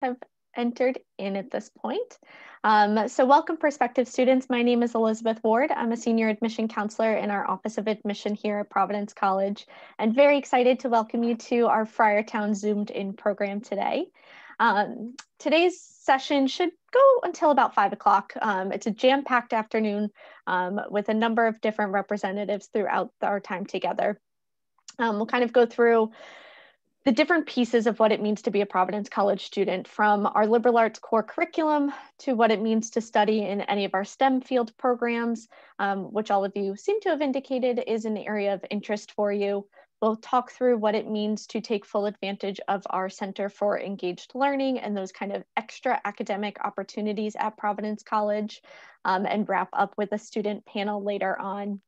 have entered in at this point. So welcome prospective students. My name is Elizabeth Ward. I'm a senior admission counselor in our Office of Admission here at Providence College, and very excited to welcome you to our Friartown Zoomed in program today. Today's session should go until about 5 o'clock. It's a jam-packed afternoon with a number of different representatives throughout our time together. We'll kind of go through the different pieces of what it means to be a Providence College student, from our liberal arts core curriculum to what it means to study in any of our STEM field programs, which all of you seem to have indicated is an area of interest for you. We'll talk through what it means to take full advantage of our Center for Engaged Learning and those kind of extra academic opportunities at Providence College, and wrap up with a student panel later on.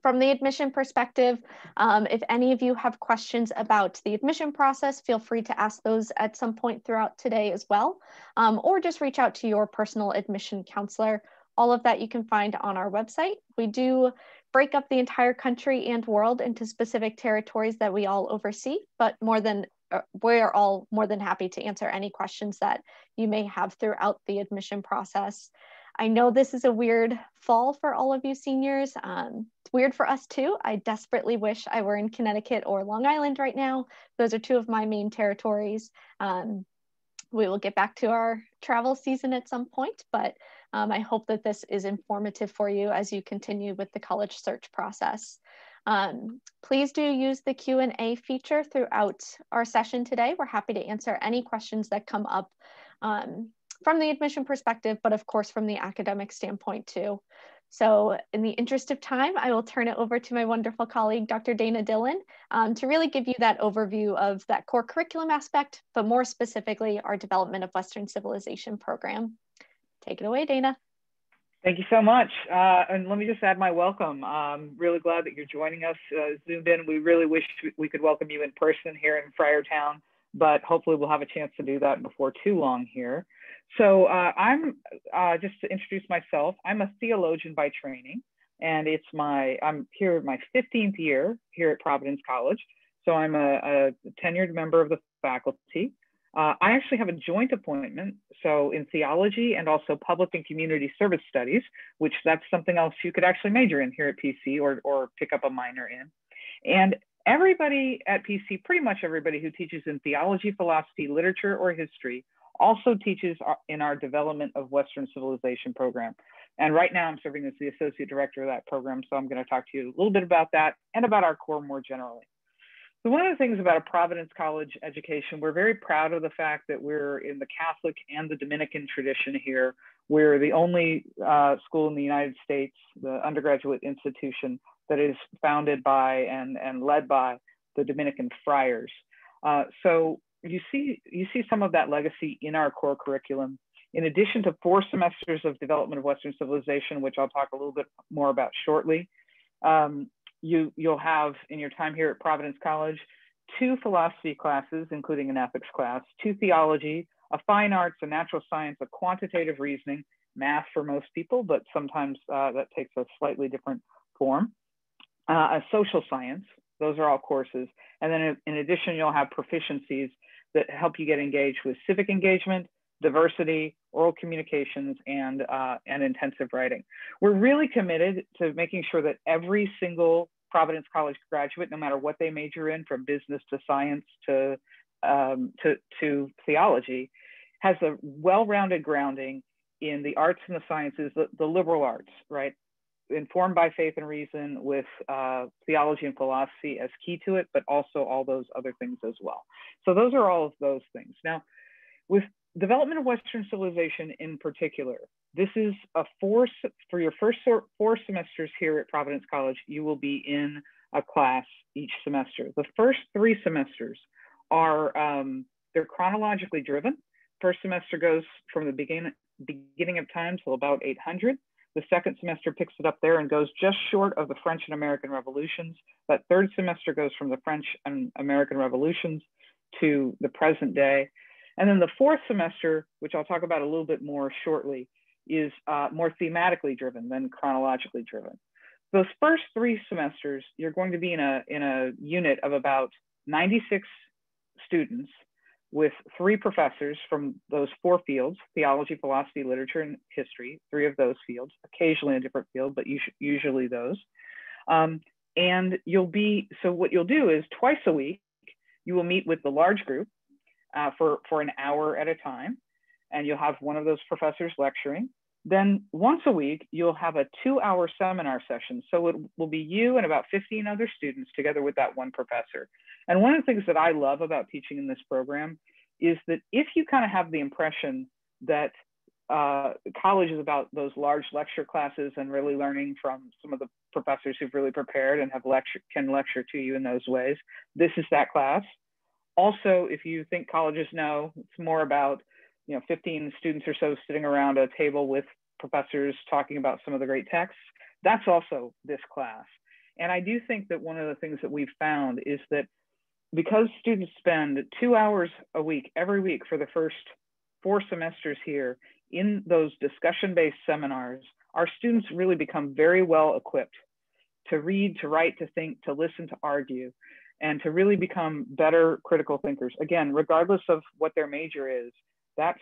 From the admission perspective, if any of you have questions about the admission process, feel free to ask those at some point throughout today as well, or just reach out to your personal admission counselor. All of that you can find on our website. We do break up the entire country and world into specific territories that we all oversee, but we're all more than happy to answer any questions that you may have throughout the admission process. I know this is a weird fall for all of you seniors. It's weird for us too. I desperately wish I were in Connecticut or Long Island right now. Those are two of my main territories. We will get back to our travel season at some point, but I hope that this is informative for you as you continue with the college search process. Please do use the Q&A feature throughout our session today. We're happy to answer any questions that come up from the admission perspective, but of course from the academic standpoint too. So in the interest of time, I will turn it over to my wonderful colleague, Dr. Dana Dillon, to really give you that overview of that core curriculum aspect, but more specifically, our Development of Western Civilization program. Take it away, Dana. Thank you so much. And let me just add my welcome. I'm really glad that you're joining us Zoomed in. We really wish we could welcome you in person here in Friartown, but hopefully we'll have a chance to do that before too long here. So I'm just to introduce myself, I'm a theologian by training, and I'm here my 15th year here at Providence College. So I'm a tenured member of the faculty. I actually have a joint appointment, so in theology and also public and community service studies, which that's something else you could actually major in here at PC or pick up a minor in. And everybody at PC, pretty much everybody who teaches in theology, philosophy, literature, or history also teaches in our Development of Western Civilization program. And right now I'm serving as the associate director of that program. So I'm going to talk to you a little bit about that and about our core more generally. So one of the things about a Providence College education, we're very proud of the fact that we're in the Catholic and the Dominican tradition here. We're the only school in the United States, the undergraduate institution, that is founded by and led by the Dominican friars. So you see some of that legacy in our core curriculum. In addition to 4 semesters of Development of Western Civilization, which I'll talk a little bit more about shortly, you'll have in your time here at Providence College 2 philosophy classes, including an ethics class, 2 theology, a fine arts, a natural science, a quantitative reasoning, math for most people, but sometimes that takes a slightly different form, a social science. Those are all courses. And then in addition, you'll have proficiencies that help you get engaged with civic engagement, diversity, oral communications, and intensive writing. We're really committed to making sure that every single Providence College graduate, no matter what they major in, from business to science to theology, has a well-rounded grounding in the arts and the sciences, the liberal arts, right? Informed by faith and reason, with theology and philosophy as key to it, but also all those other things as well. So those are all of those things. Now, with Development of Western Civilization in particular, this is for your first 4 semesters here at Providence College, you will be in a class each semester. The first 3 semesters are, they're chronologically driven. First semester goes from the beginning of time till about 800. The second semester picks it up there and goes just short of the French and American revolutions. That third semester goes from the French and American revolutions to the present day. And then the fourth semester, which I'll talk about a little bit more shortly, is more thematically driven than chronologically driven. Those first 3 semesters, you're going to be in a unit of about 96 students with 3 professors from those 4 fields: theology, philosophy, literature, and history, 3 of those fields, occasionally a different field, but usually those. And so what you'll do is twice a week, you will meet with the large group for an hour at a time, and you'll have one of those professors lecturing. Then once a week, you'll have a 2-hour seminar session. So it will be you and about 15 other students together with that one professor. And one of the things that I love about teaching in this program is that if you kind of have the impression that college is about those large lecture classes and really learning from some of the professors who've really prepared and can lecture to you in those ways, this is that class. Also, if you think colleges know, it's more about 15 students or so sitting around a table with professors talking about some of the great texts, that's also this class. And I do think that one of the things that we've found is that because students spend 2 hours a week, every week for the first 4 semesters here in those discussion-based seminars, our students really become very well equipped to read, to write, to think, to listen, to argue, and to really become better critical thinkers. Again, regardless of what their major is, that's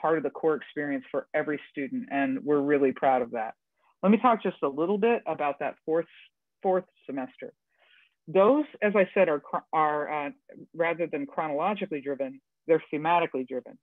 part of the core experience for every student, and we're really proud of that. Let me talk just a little bit about that fourth semester. Those, as I said, are rather than chronologically driven, they're thematically driven.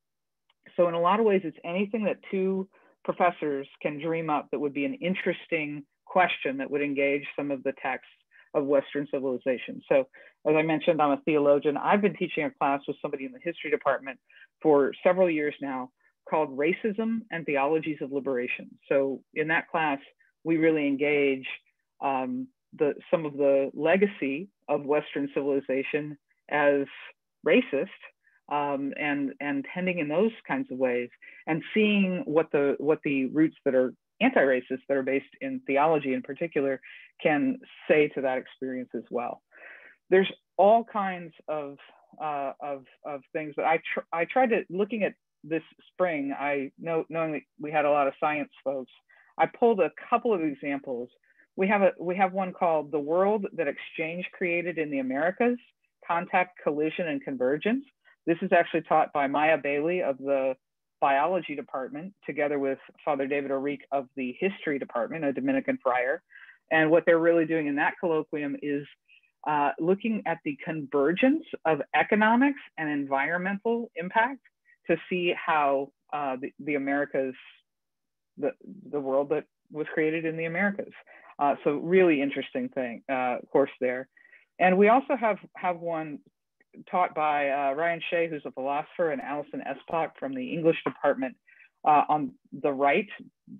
So in a lot of ways, it's anything that 2 professors can dream up that would be an interesting question that would engage some of the texts of Western civilization. So as I mentioned, I'm a theologian. I've been teaching a class with somebody in the history department for several years now called Racism and Theologies of Liberation. So in that class, we really engage some of the legacy of Western civilization as racist and tending in those kinds of ways, and seeing what the roots that are anti-racist, that are based in theology in particular, can say to that experience as well. There's all kinds of things that I tried to, looking at this spring, knowing that we had a lot of science folks, I pulled a couple of examples. We have one called The World That Exchange Created in the Americas: Contact, Collision, and Convergence. This is actually taught by Maya Bailey of the biology department, together with Father David Orique of the history department, a Dominican friar. And what they're really doing in that colloquium is looking at the convergence of economics and environmental impact to see how the Americas, the world that was created in the Americas. So really interesting course there. And we also have one taught by Ryan Shea, who's a philosopher, and Alison Espock from the English department on the right,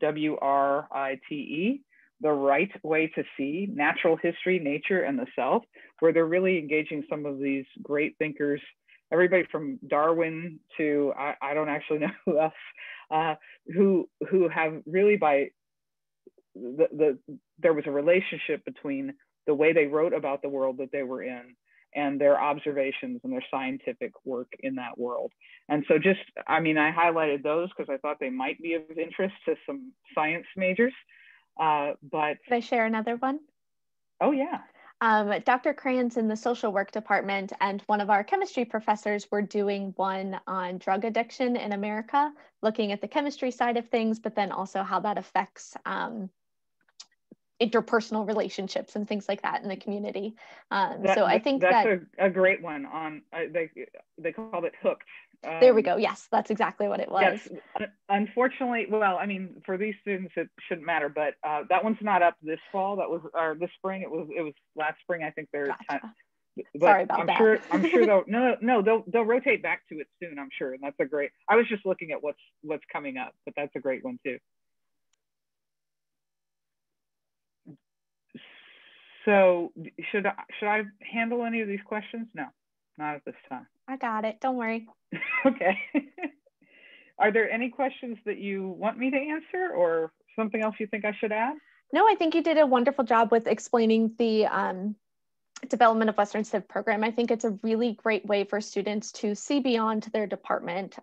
WRITE, the right way to see natural history, nature, and the self, where they're really engaging some of these great thinkers, everybody from Darwin to I don't actually know who else, who have really there was a relationship between the way they wrote about the world that they were in and their observations and their scientific work in that world. And so I highlighted those because I thought they might be of interest to some science majors. But Can I share another one? Oh, yeah. Dr. Cran's in the social work department, and one of our chemistry professors were doing one on drug addiction in America, looking at the chemistry side of things, but then also how that affects interpersonal relationships and things like that in the community. So I think that's a great one. On they called it Hooked. There we go. Yes, that's exactly what it was. Yes. Unfortunately, well, for these students it shouldn't matter, but that one's not up this fall. That was this spring. It was last spring. I think they're. Gotcha. Sorry about that. I'm sure they'll rotate back to it soon. I'm sure, and that's a great. I was just looking at what's coming up, but that's a great one too. So should I handle any of these questions? No, not at this time. I got it. Don't worry. Okay. Are there any questions that you want me to answer, or something else you think I should add? No, I think you did a wonderful job with explaining the Development of Western Civ program. I think it's a really great way for students to see beyond their department.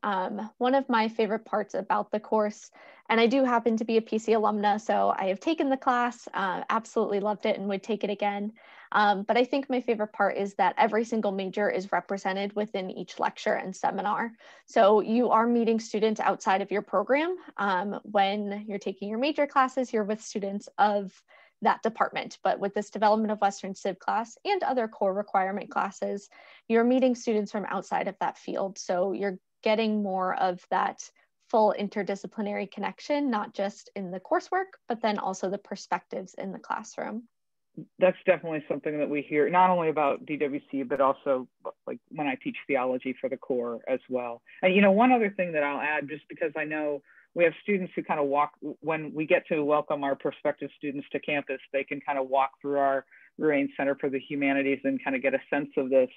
One of my favorite parts about the course, and I do happen to be a PC alumna, so I have taken the class, absolutely loved it and would take it again. But I think my favorite part is that every single major is represented within each lecture and seminar. So you are meeting students outside of your program. When you're taking your major classes, you're with students of that department. But with this Development of Western Civ class and other core requirement classes, you're meeting students from outside of that field. So you're getting more of that full interdisciplinary connection, not just in the coursework, but then also the perspectives in the classroom. That's definitely something that we hear, not only about DWC, but also like when I teach theology for the core as well. And, you know, one other thing that I'll add, just because I know we have students who kind of walk, when we get to welcome our prospective students to campus, they can kind of walk through our Ruane Center for the Humanities and kind of get a sense of this.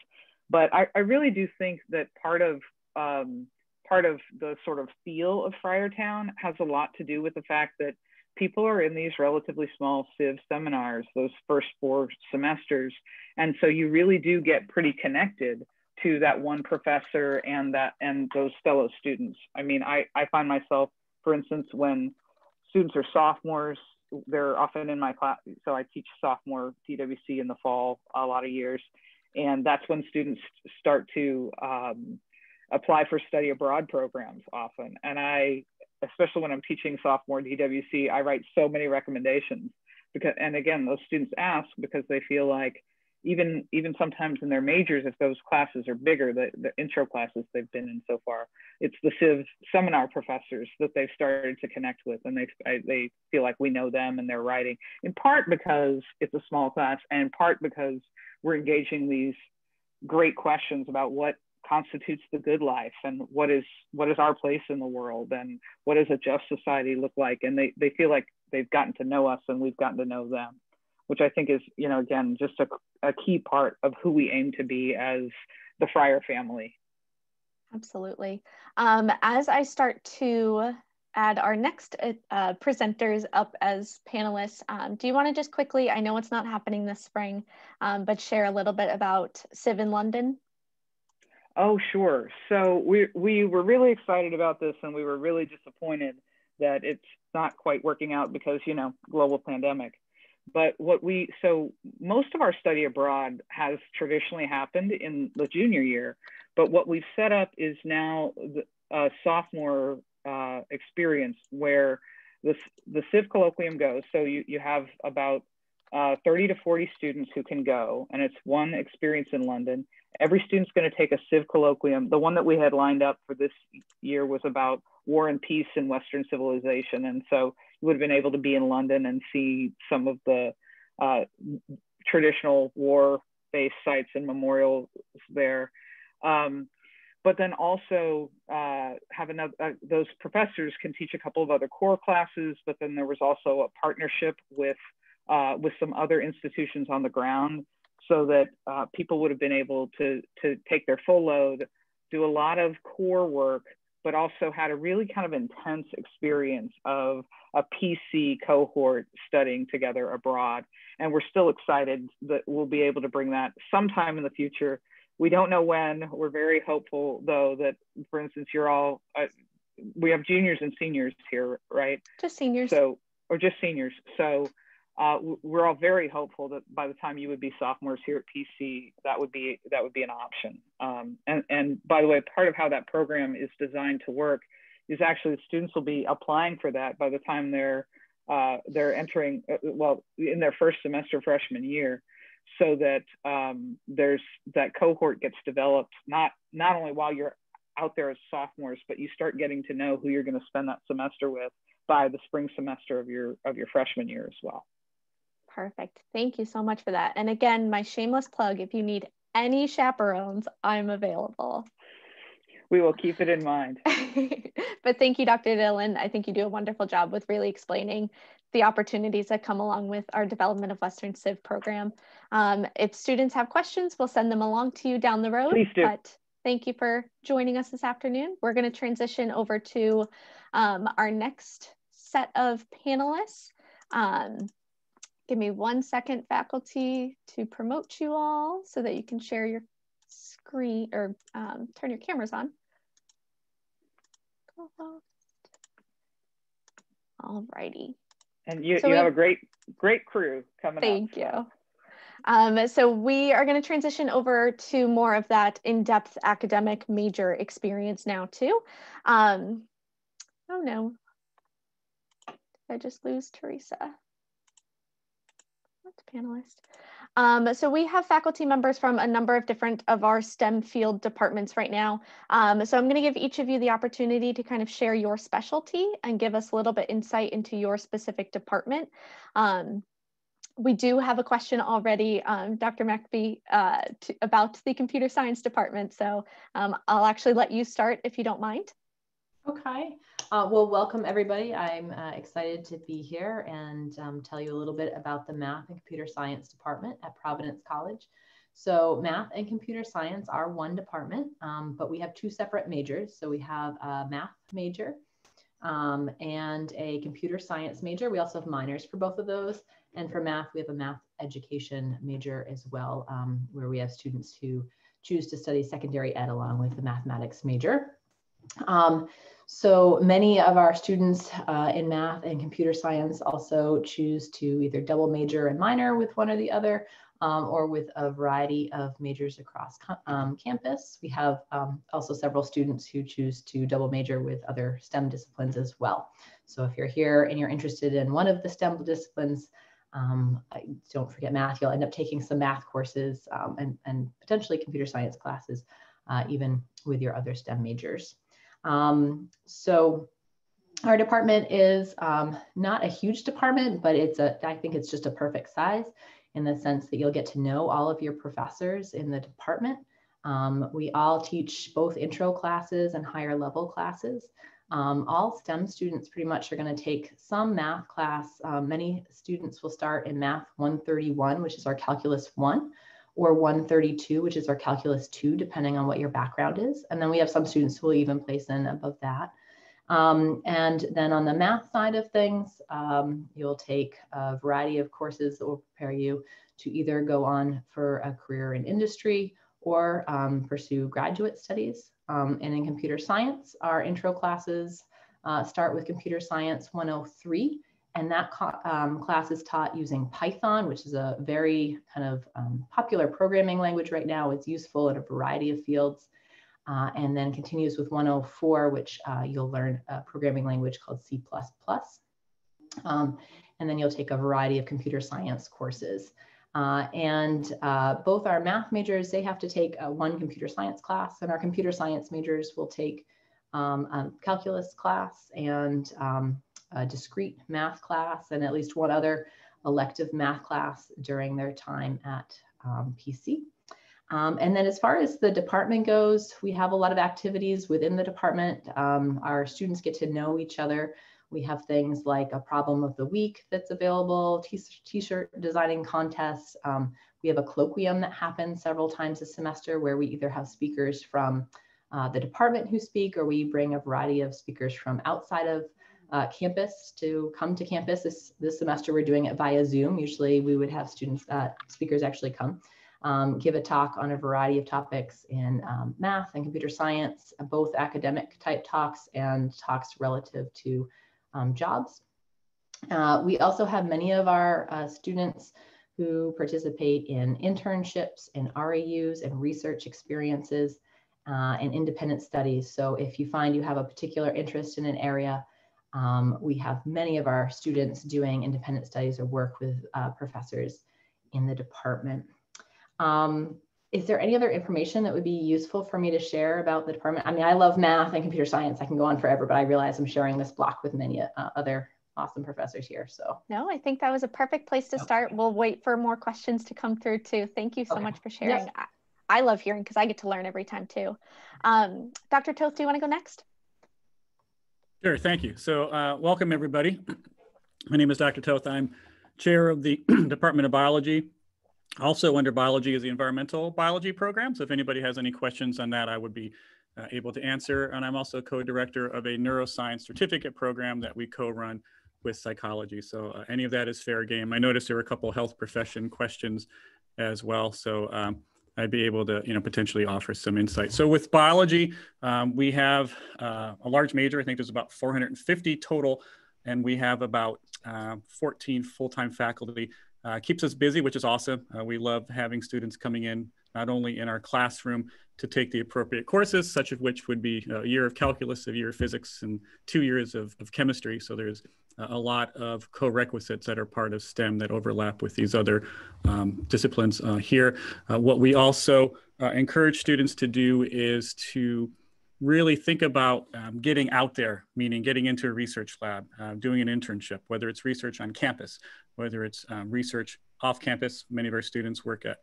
But I really do think that part of the sort of feel of Friartown has a lot to do with the fact that people are in these relatively small Civ seminars, those first 4 semesters. And so you really do get pretty connected to that one professor and those fellow students. I mean, I find myself, for instance, when students are sophomores, they're often in my class. So I teach sophomore DWC in the fall a lot of years. And that's when students start to apply for study abroad programs often. And especially when I'm teaching sophomore DWC, I write so many recommendations because, and again, those students ask because they feel like even sometimes in their majors, if those classes are bigger, the intro classes they've been in so far, it's the Civ seminar professors that they've started to connect with, and they feel like we know them and they're writing, in part because it's a small class, and in part because we're engaging these great questions about what constitutes the good life and what is our place in the world and what does a just society look like, and they feel like they've gotten to know us and we've gotten to know them, which I think is, you know, again, just a key part of who we aim to be as the Friar family. Absolutely. As I start to add our next presenters up as panelists, do you want to just quickly, I know it's not happening this spring, but share a little bit about Civ in London? Oh, sure. So we were really excited about this, and we were really disappointed that it's not quite working out because, you know, global pandemic. But so most of our study abroad has traditionally happened in the junior year, but what we've set up is now a sophomore experience where the Civ colloquium goes. So you have about 30 to 40 students who can go, and it's one experience in London. Every student's going to take a Civ colloquium. The one that we had lined up for this year was about war and peace in Western civilization. And so you would have been able to be in London and see some of the traditional war-based sites and memorials there. But then also have those professors can teach a couple of other core classes, but then there was also a partnership with some other institutions on the ground, so that people would have been able to take their full load, do a lot of core work, but also had a really kind of intense experience of a PC cohort studying together abroad. And we're still excited that we'll be able to bring that sometime in the future. We don't know when. We're very hopeful, though, that, for instance, you're all, we have juniors and seniors here, right? Just seniors. Or just seniors. So we're all very hopeful that by the time you would be sophomores here at PC, that would be an option. And by the way, part of how that program is designed to work is actually the students will be applying for that by the time they're entering, in their first semester freshman year, so that there's that cohort gets developed not only while you're out there as sophomores, but you start getting to know who you're going to spend that semester with by the spring semester of your freshman year as well. Perfect. Thank you so much for that. And again, my shameless plug, if you need any chaperones, I'm available. We will keep it in mind. But thank you, Dr. Dillon. I think you do a wonderful job with really explaining the opportunities that come along with our Development of Western Civ program. If students have questions, we'll send them along to you down the road. Please do. But thank you for joining us this afternoon. We're going to transition over to our next set of panelists. Give me 1 second, faculty, to promote you all so that you can share your screen or turn your cameras on. All righty. And you have a great crew coming up. Thank you. So we are going to transition over to more of that in-depth academic major experience now too. Oh no, did I just lose Teresa? What's panelist? So we have faculty members from a number of different of our STEM field departments right now. So I'm going to give each of you the opportunity to kind of share your specialty and give us a little bit insight into your specific department. We do have a question already, Dr. McBee, about the computer science department. So I'll actually let you start if you don't mind. Okay. Well, welcome everybody. I'm excited to be here and tell you a little bit about the Math and Computer Science department at Providence College. So Math and Computer Science are one department, but we have two separate majors. So we have a math major and a computer science major. We also have minors for both of those. And for math, we have a math education major as well, where we have students who choose to study secondary ed along with the mathematics major. So many of our students in math and computer science also choose to either double major and minor with one or the other, or with a variety of majors across campus. We have also several students who choose to double major with other STEM disciplines as well. So if you're here and you're interested in one of the STEM disciplines, don't forget math. You'll end up taking some math courses and potentially computer science classes, even with your other STEM majors. So our department is not a huge department, but I think it's just a perfect size in the sense that you'll get to know all of your professors in the department. We all teach both intro classes and higher level classes. All STEM students pretty much are going to take some math class. Many students will start in Math 131, which is our Calculus 1, or 132, which is our Calculus 2, depending on what your background is. And then we have some students who will even place in above that. And then on the math side of things, you'll take a variety of courses that will prepare you to either go on for a career in industry or pursue graduate studies. And in computer science, our intro classes start with Computer Science 103. And that class is taught using Python, which is a very kind of popular programming language right now. It's useful in a variety of fields. And then continues with 104, which you'll learn a programming language called C++. And then you'll take a variety of computer science courses. Both our math majors, they have to take one computer science class, and our computer science majors will take a calculus class and a discrete math class and at least one other elective math class during their time at PC. And then as far as the department goes, we have a lot of activities within the department. Our students get to know each other. We have things like a problem of the week that's available, t-shirt designing contests. We have a colloquium that happens several times a semester where we either have speakers from the department who speak, or we bring a variety of speakers from outside of campus to come to campus. This semester we're doing it via Zoom. Usually we would have speakers actually come. Give a talk on a variety of topics in math and computer science, both academic type talks and talks relative to jobs. We also have many of our students who participate in internships and RAUs and research experiences and independent studies. So if you find you have a particular interest in an area, we have many of our students doing independent studies or work with professors in the department. Is there any other information that would be useful for me to share about the department? I mean, I love math and computer science. I can go on forever, but I realize I'm sharing this block with many other awesome professors here. So no, I think that was a perfect place to start. We'll wait for more questions to come through too. Thank you so much for sharing. Yes. I love hearing because I get to learn every time too. Dr. Toth, do you want to go next? Sure, thank you. So welcome everybody. My name is Dr. Toth. I'm chair of the Department of Biology. Also under biology is the environmental biology program. So if anybody has any questions on that, I would be able to answer. And I'm also co-director of a neuroscience certificate program that we co-run with psychology. So any of that is fair game. I noticed there were a couple health profession questions as well. So I'd be able to, potentially offer some insight. So with biology, we have a large major. I think there's about 450 total, and we have about 14 full-time faculty. Keeps us busy, which is awesome. We love having students coming in, not only in our classroom to take the appropriate courses, such of which would be a year of calculus, a year of physics, and 2 years of chemistry. So there's a lot of co-requisites that are part of STEM that overlap with these other disciplines here. What we also encourage students to do is to really think about getting out there, meaning getting into a research lab, doing an internship, whether it's research on campus, whether it's research off campus. Many of our students work at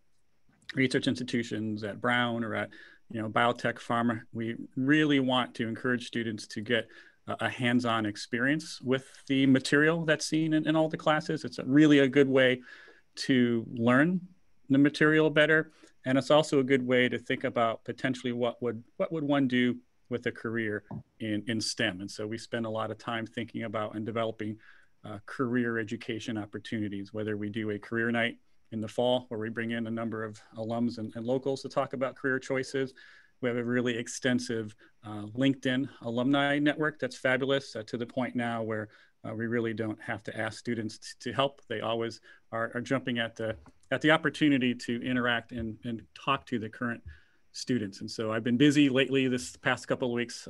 research institutions at Brown or at biotech pharma. We really want to encourage students to get a hands-on experience with the material that's seen in all the classes. It's really a good way to learn the material better. And it's also a good way to think about potentially what would one do with a career in STEM. And so we spend a lot of time thinking about and developing career education opportunities, whether we do a career night in the fall where we bring in a number of alums and locals to talk about career choices. We have a really extensive LinkedIn alumni network that's fabulous, to the point now where we really don't have to ask students to help. They always are jumping at the opportunity to interact and talk to the current students. And so I've been busy lately this past couple of weeks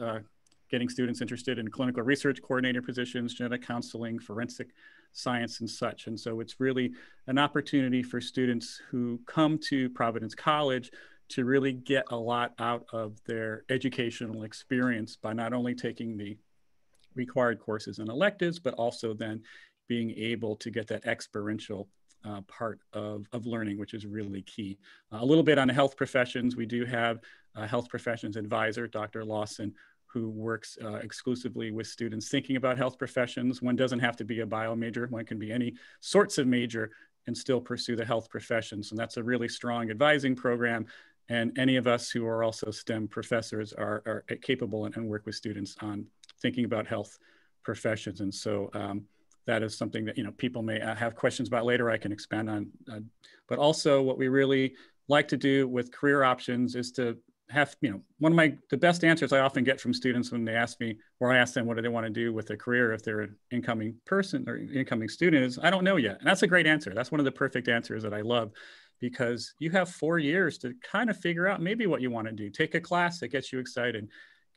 getting students interested in clinical research coordinator positions, genetic counseling, forensic science, and such. And so it's really an opportunity for students who come to Providence College to really get a lot out of their educational experience by not only taking the required courses and electives, but also then being able to get that experiential part of learning, which is really key. A little bit on the health professions. We do have a health professions advisor, Dr. Lawson, who works exclusively with students thinking about health professions. One doesn't have to be a bio major. One can be any sorts of major and still pursue the health professions. And that's a really strong advising program. And any of us who are also STEM professors are capable and work with students on thinking about health professions. And so that is something that people may have questions about later. I can expand on. But also what we really like to do with career options is to have, one of the best answers I often get from students when they ask me, or I ask them what do they want to do with a career if they're an incoming person or incoming student, is I don't know yet. And that's a great answer. That's one of the perfect answers that I love, because you have 4 years to kind of figure out maybe what you want to do. Take a class that gets you excited,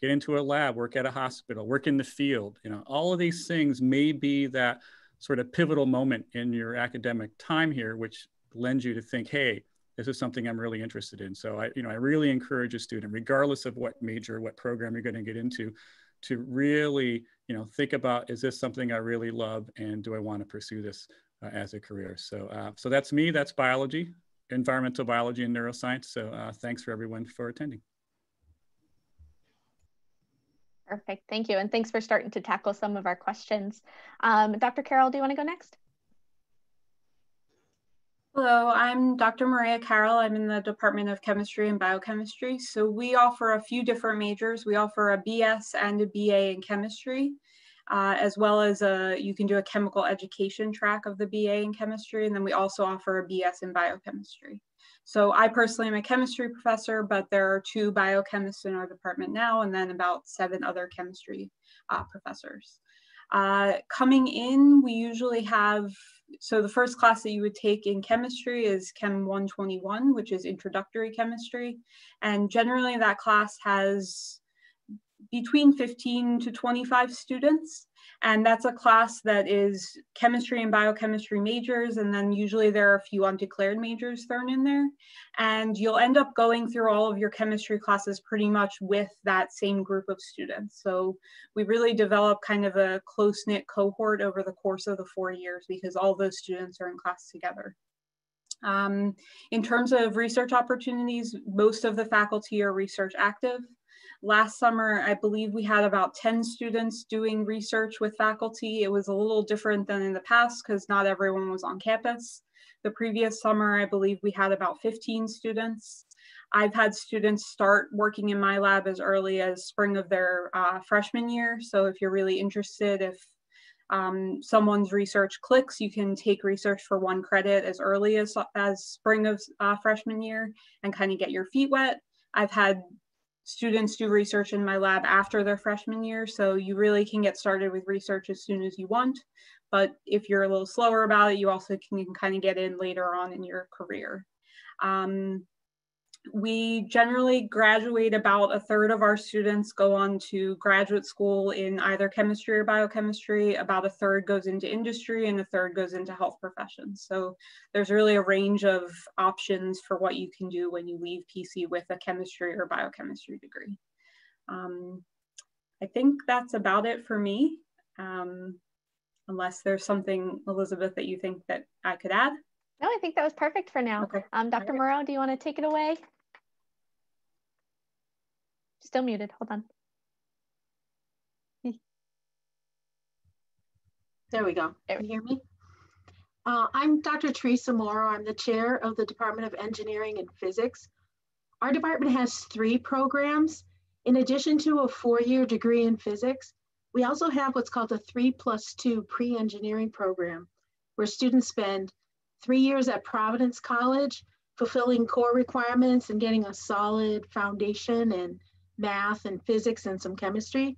get into a lab, work at a hospital, work in the field. All of these things may be that sort of pivotal moment in your academic time here, which lends you to think, hey, this is something I'm really interested in. So I really encourage a student, regardless of what major, what program you're going to get into, to really, think about, is this something I really love, and do I want to pursue this as a career? So, so that's me. That's biology, environmental biology, and neuroscience. So thanks for everyone for attending. Perfect. Thank you. And thanks for starting to tackle some of our questions. Dr. Carroll, do you want to go next? Hello, I'm Dr. Maria Carroll. I'm in the Department of Chemistry and Biochemistry. So we offer a few different majors. We offer a BS and a BA in chemistry, as well as you can do a chemical education track of the BA in chemistry. And then we also offer a BS in biochemistry. So I personally am a chemistry professor, but there are 2 biochemists in our department now, and then about 7 other chemistry professors. Coming in, we usually have, so the first class that you would take in chemistry is Chem 121, which is introductory chemistry. And generally that class has between 15 to 25 students. And that's a class that is chemistry and biochemistry majors. And then usually there are a few undeclared majors thrown in there. And you'll end up going through all of your chemistry classes pretty much with that same group of students. So we really develop kind of a close-knit cohort over the course of the 4 years, because all those students are in class together. In terms of research opportunities, most of the faculty are research active. Last summer, I believe we had about 10 students doing research with faculty. It was a little different than in the past because not everyone was on campus. The previous summer, I believe we had about 15 students. I've had students start working in my lab as early as spring of their freshman year. So if you're really interested, if someone's research clicks, you can take research for 1 credit as early as spring of freshman year and kind of get your feet wet. I've had students do research in my lab after their freshman year, so you really can get started with research as soon as you want. But if you're a little slower about it, you also can kind of get in later on in your career. We generally graduate, about 1/3 of our students go on to graduate school in either chemistry or biochemistry, about 1/3 goes into industry, and 1/3 goes into health professions. So there's really a range of options for what you can do when you leave PC with a chemistry or biochemistry degree. I think that's about it for me, unless there's something, Elizabeth, that you think that I could add. No, I think that was perfect for now. Okay. Dr. Moreau, do you want to take it away? Still muted, hold on. There we go. Can you hear me? I'm Dr. Teresa Morrow. I'm the chair of the Department of Engineering and Physics. Our department has 3 programs. In addition to a 4-year degree in physics, we also have what's called a 3+2 pre-engineering program, where students spend 3 years at Providence College, fulfilling core requirements and getting a solid foundation in math and physics and some chemistry.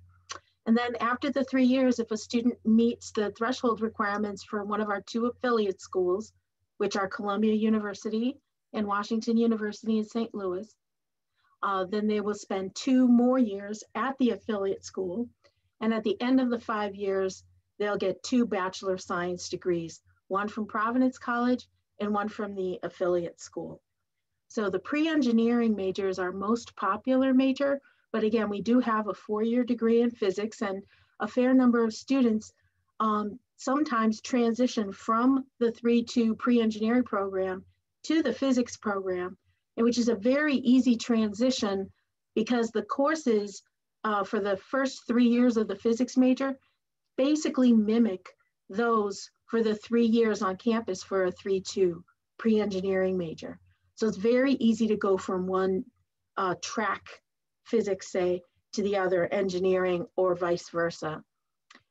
And then after the 3 years, if a student meets the threshold requirements for one of our 2 affiliate schools, which are Columbia University and Washington University in St. Louis, then they will spend 2 more years at the affiliate school. And at the end of the 5 years, they'll get 2 Bachelor of Science degrees, one from Providence College and one from the affiliate school. So the pre-engineering major is our most popular major, but again, we do have a 4-year degree in physics, and a fair number of students sometimes transition from the 3-2 pre-engineering program to the physics program, which is a very easy transition because the courses for the first 3 years of the physics major basically mimic those for the 3 years on campus for a 3-2 pre-engineering major. So it's very easy to go from one track, physics, say, to the other, engineering, or vice versa.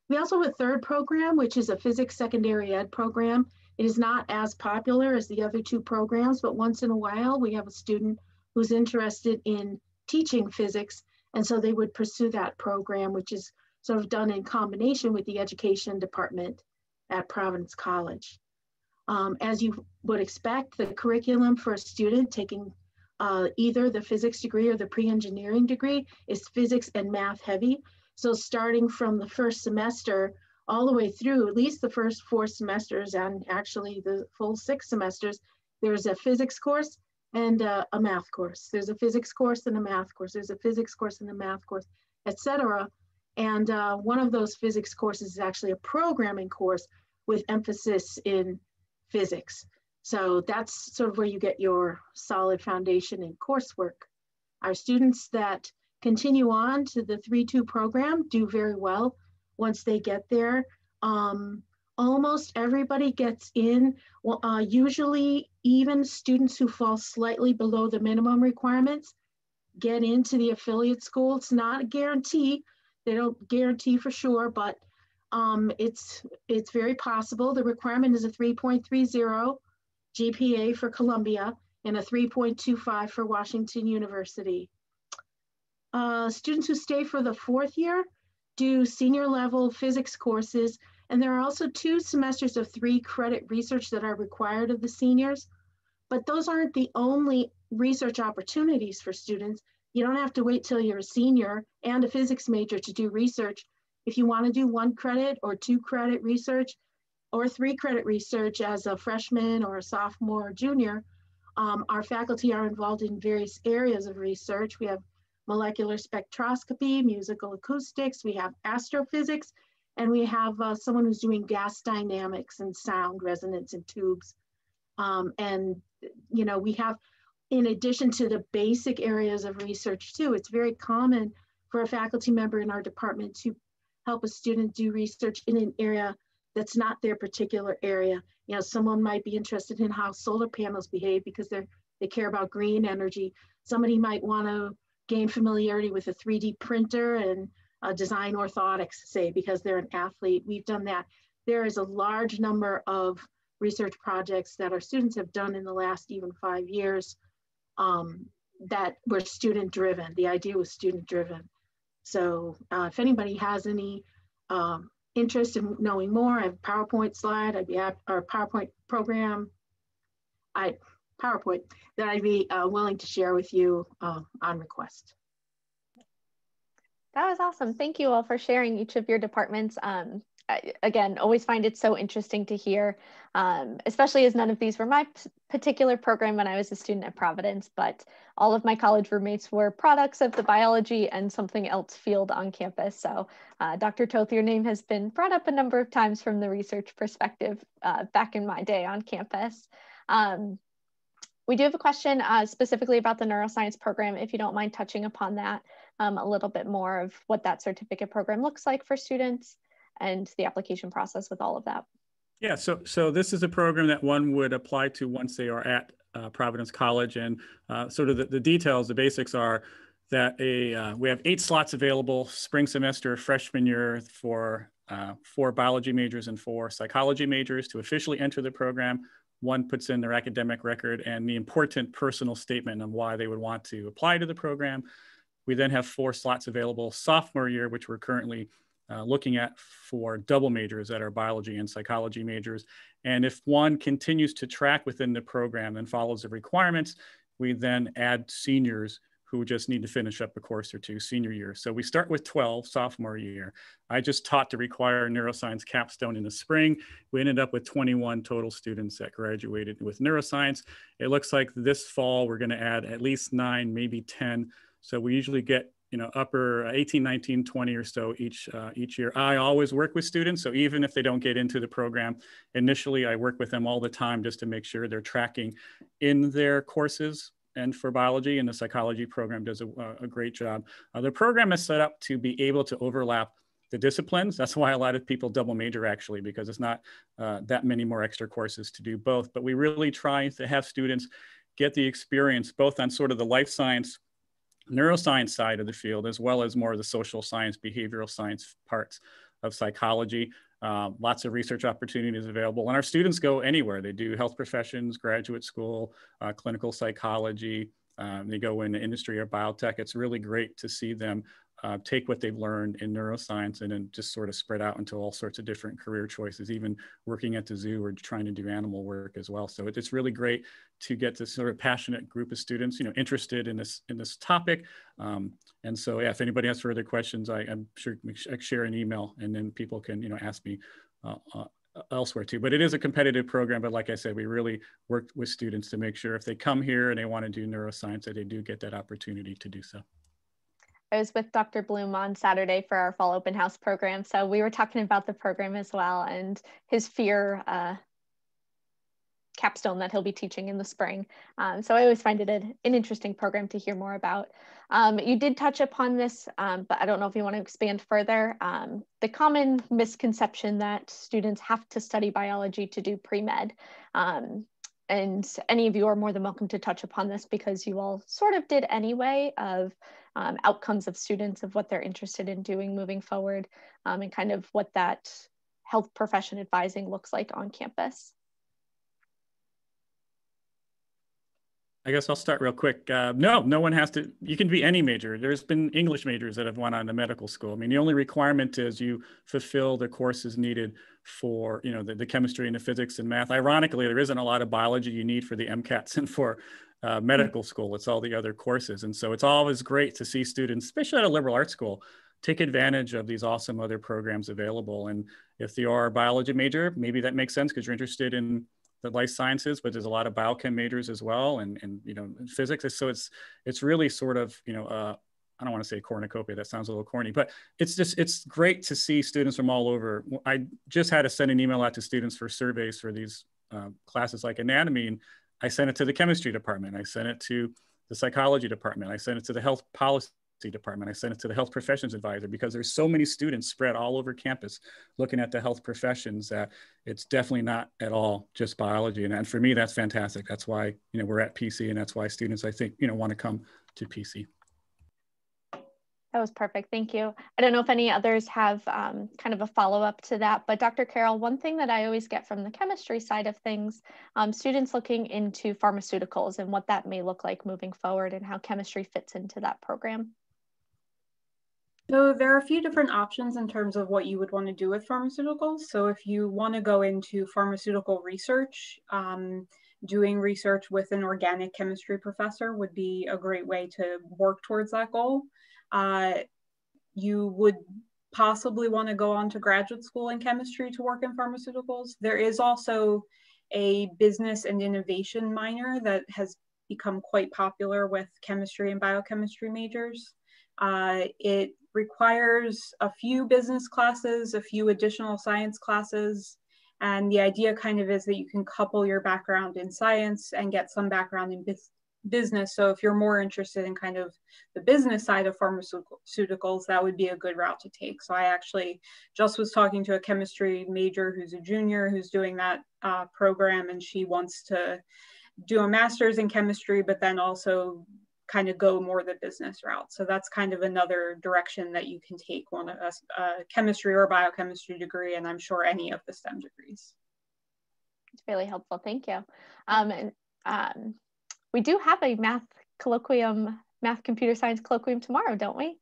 We also have a 3rd program, which is a physics secondary ed program. It is not as popular as the other 2 programs, but once in a while, we have a student who's interested in teaching physics, and so they would pursue that program, which is sort of done in combination with the education department at Providence College. As you would expect, the curriculum for a student taking either the physics degree or the pre-engineering degree is physics and math heavy. So starting from the first semester all the way through, at least the first 4 semesters and actually the full 6 semesters, there's a physics course and a math course. There's a physics course and a math course. There's a physics course and a math course, etc. And one of those physics courses is actually a programming course with emphasis in physics. So that's sort of where you get your solid foundation in coursework. Our students that continue on to the 3-2 program do very well once they get there. Almost everybody gets in. Well, usually even students who fall slightly below the minimum requirements get into the affiliate school. It's not a guarantee. They don't guarantee for sure, but it's very possible. The requirement is a 3.30 GPA for Columbia and a 3.25 for Washington University. Students who stay for the 4th year do senior level physics courses, and there are also 2 semesters of 3 credit research that are required of the seniors, but those aren't the only research opportunities for students. You don't have to wait till you're a senior and a physics major to do research. If you want to do 1 credit or 2 credit research or 3 credit research as a freshman or a sophomore or junior, our faculty are involved in various areas of research. We have molecular spectroscopy, musical acoustics, we have astrophysics, and we have someone who's doing gas dynamics and sound resonance in tubes. And, you know, we have, in addition to the basic areas of research too, it's very common for a faculty member in our department to help a student do research in an area that's not their particular area. You know, someone might be interested in how solar panels behave because they care about green energy. Somebody might want to gain familiarity with a 3D printer and design orthotics, say, because they're an athlete. We've done that. There is a large number of research projects that our students have done in the last even 5 years that were student driven. The idea was student driven. So if anybody has any interest in knowing more, I have a PowerPoint slide, or PowerPoint program, PowerPoint that I'd be willing to share with you on request. That was awesome. Thank you all for sharing each of your departments. Again, always find it so interesting to hear, especially as none of these were my particular program when I was a student at Providence, but all of my college roommates were products of the biology and something else field on campus. So Dr. Toth, your name has been brought up a number of times from the research perspective back in my day on campus. We do have a question specifically about the neuroscience program, if you don't mind touching upon that a little bit more of what that certificate program looks like for students and the application process with all of that. Yeah, so this is a program that one would apply to once they are at Providence College, and sort of the details, the basics are that we have 8 slots available spring semester, freshman year for 4 biology majors and 4 psychology majors to officially enter the program. One puts in their academic record and the important personal statement on why they would want to apply to the program. We then have 4 slots available sophomore year, which we're currently looking at for double majors that are biology and psychology majors. And if one continues to track within the program and follows the requirements, we then add seniors who just need to finish up a course or 2 senior year. So we start with 12 sophomore year. I just taught the required neuroscience capstone in the spring. We ended up with 21 total students that graduated with neuroscience. It looks like this fall, we're gonna add at least 9, maybe 10. So we usually get upper 18, 19, 20 or so each year. I always work with students. So even if they don't get into the program, initially I work with them all the time just to make sure they're tracking in their courses. And for biology, and the psychology program does a great job. The program is set up to be able to overlap the disciplines. That's why a lot of people double major actually, because it's not that many more extra courses to do both. But we really try to have students get the experience both on sort of the life science, neuroscience side of the field, as well as more of the social science, behavioral science parts of psychology. Lots of research opportunities available. And our students go anywhere. They do health professions, graduate school, clinical psychology. They go into industry or biotech. It's really great to see them take what they've learned in neuroscience and then just sort of spread out into all sorts of different career choices, even working at the zoo or trying to do animal work as well. So it's really great to get this sort of passionate group of students, interested in this topic. And so, yeah, if anybody has further questions, I'm sure I share an email and then people can, ask me elsewhere too. But it is a competitive program. But like I said, we really work with students to make sure if they come here and they want to do neuroscience, that they do get that opportunity to do so. I was with Dr. Bloom on Saturday for our fall open house program. So we were talking about the program as well and his fear capstone that he'll be teaching in the spring. So I always find it an interesting program to hear more about. You did touch upon this, but I don't know if you want to expand further. The common misconception that students have to study biology to do pre-med. And any of you are more than welcome to touch upon this because you all sort of did anyway of outcomes of students of what they're interested in doing moving forward and kind of what that health profession advising looks like on campus. I guess I'll start real quick. No one has to, you can be any major. There's been English majors that have went on to medical school. I mean, the only requirement is you fulfill the courses needed for, the chemistry and the physics and math. Ironically, there isn't a lot of biology you need for the MCATs and for medical school. It's all the other courses. And so it's always great to see students, especially at a liberal arts school, take advantage of these awesome other programs available. And if you are a biology major, maybe that makes sense because you're interested in the life sciences, but there's a lot of biochem majors as well, and physics. So it's really sort of I don't want to say cornucopia. That sounds a little corny, but it's great to see students from all over. I just had to send an email out to students for surveys for these classes like anatomy, and I sent it to the chemistry department. I sent it to the psychology department. I sent it to the health policy department. I sent it to the health professions advisor because there's so many students spread all over campus looking at the health professions that it's definitely not at all just biology. And for me, that's fantastic. That's why, we're at PC, and that's why students, I think, want to come to PC. That was perfect. Thank you. I don't know if any others have kind of a follow-up to that, but Dr. Carroll, one thing that I always get from the chemistry side of things, students looking into pharmaceuticals and what that may look like moving forward and how chemistry fits into that program. So there are a few different options in terms of what you would want to do with pharmaceuticals. So if you want to go into pharmaceutical research, doing research with an organic chemistry professor would be a great way to work towards that goal. You would possibly want to go on to graduate school in chemistry to work in pharmaceuticals. There is also a business and innovation minor that has become quite popular with chemistry and biochemistry majors. It requires a few business classes, a few additional science classes. And the idea kind of is that you can couple your background in science and get some background in business. So if you're more interested in kind of the business side of pharmaceuticals, that would be a good route to take. So I actually just was talking to a chemistry major who's a junior who's doing that program, and she wants to do a master's in chemistry, but then also kind of go more the business route. So that's kind of another direction that you can take, one a chemistry or biochemistry degree, and I'm sure any of the STEM degrees. It's really helpful. Thank you. We do have a math computer science colloquium tomorrow, don't we?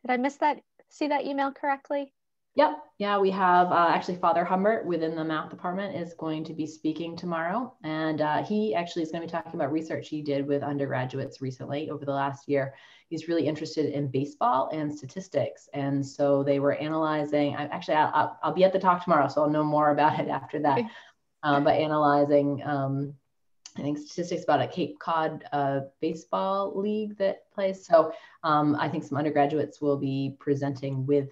Did I miss that? See that email correctly? Yep. Yeah, we have actually Father Humbert within the math department is going to be speaking tomorrow. And he actually is going to be talking about research he did with undergraduates recently over the last year. He's really interested in baseball and statistics. And so they were analyzing, I'll be at the talk tomorrow, so I'll know more about it after that. But analyzing, I think statistics about a Cape Cod baseball league that plays. So I think some undergraduates will be presenting with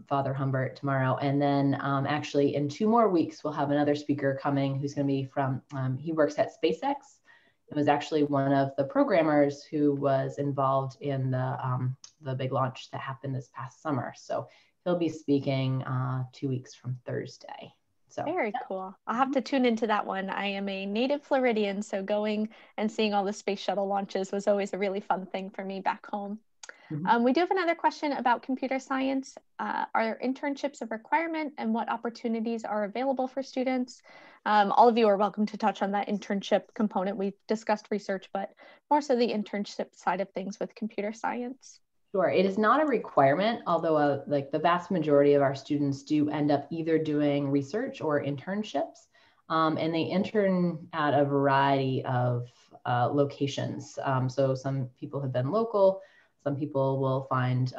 Father Humbert tomorrow. And then actually in 2 more weeks, we'll have another speaker coming who's going to be from, he works at SpaceX. It was actually one of the programmers who was involved in the big launch that happened this past summer. So he'll be speaking 2 weeks from Thursday. So very cool. I'll have to tune into that one. I am a native Floridian, so going and seeing all the space shuttle launches was always a really fun thing for me back home. We do have another question about computer science. Are internships a requirement, and what opportunities are available for students? All of you are welcome to touch on that internship component. We've discussed research, but more so the internship side of things with computer science. Sure, it is not a requirement, although like the vast majority of our students do end up either doing research or internships, and they intern at a variety of locations. So some people have been local. Some people will find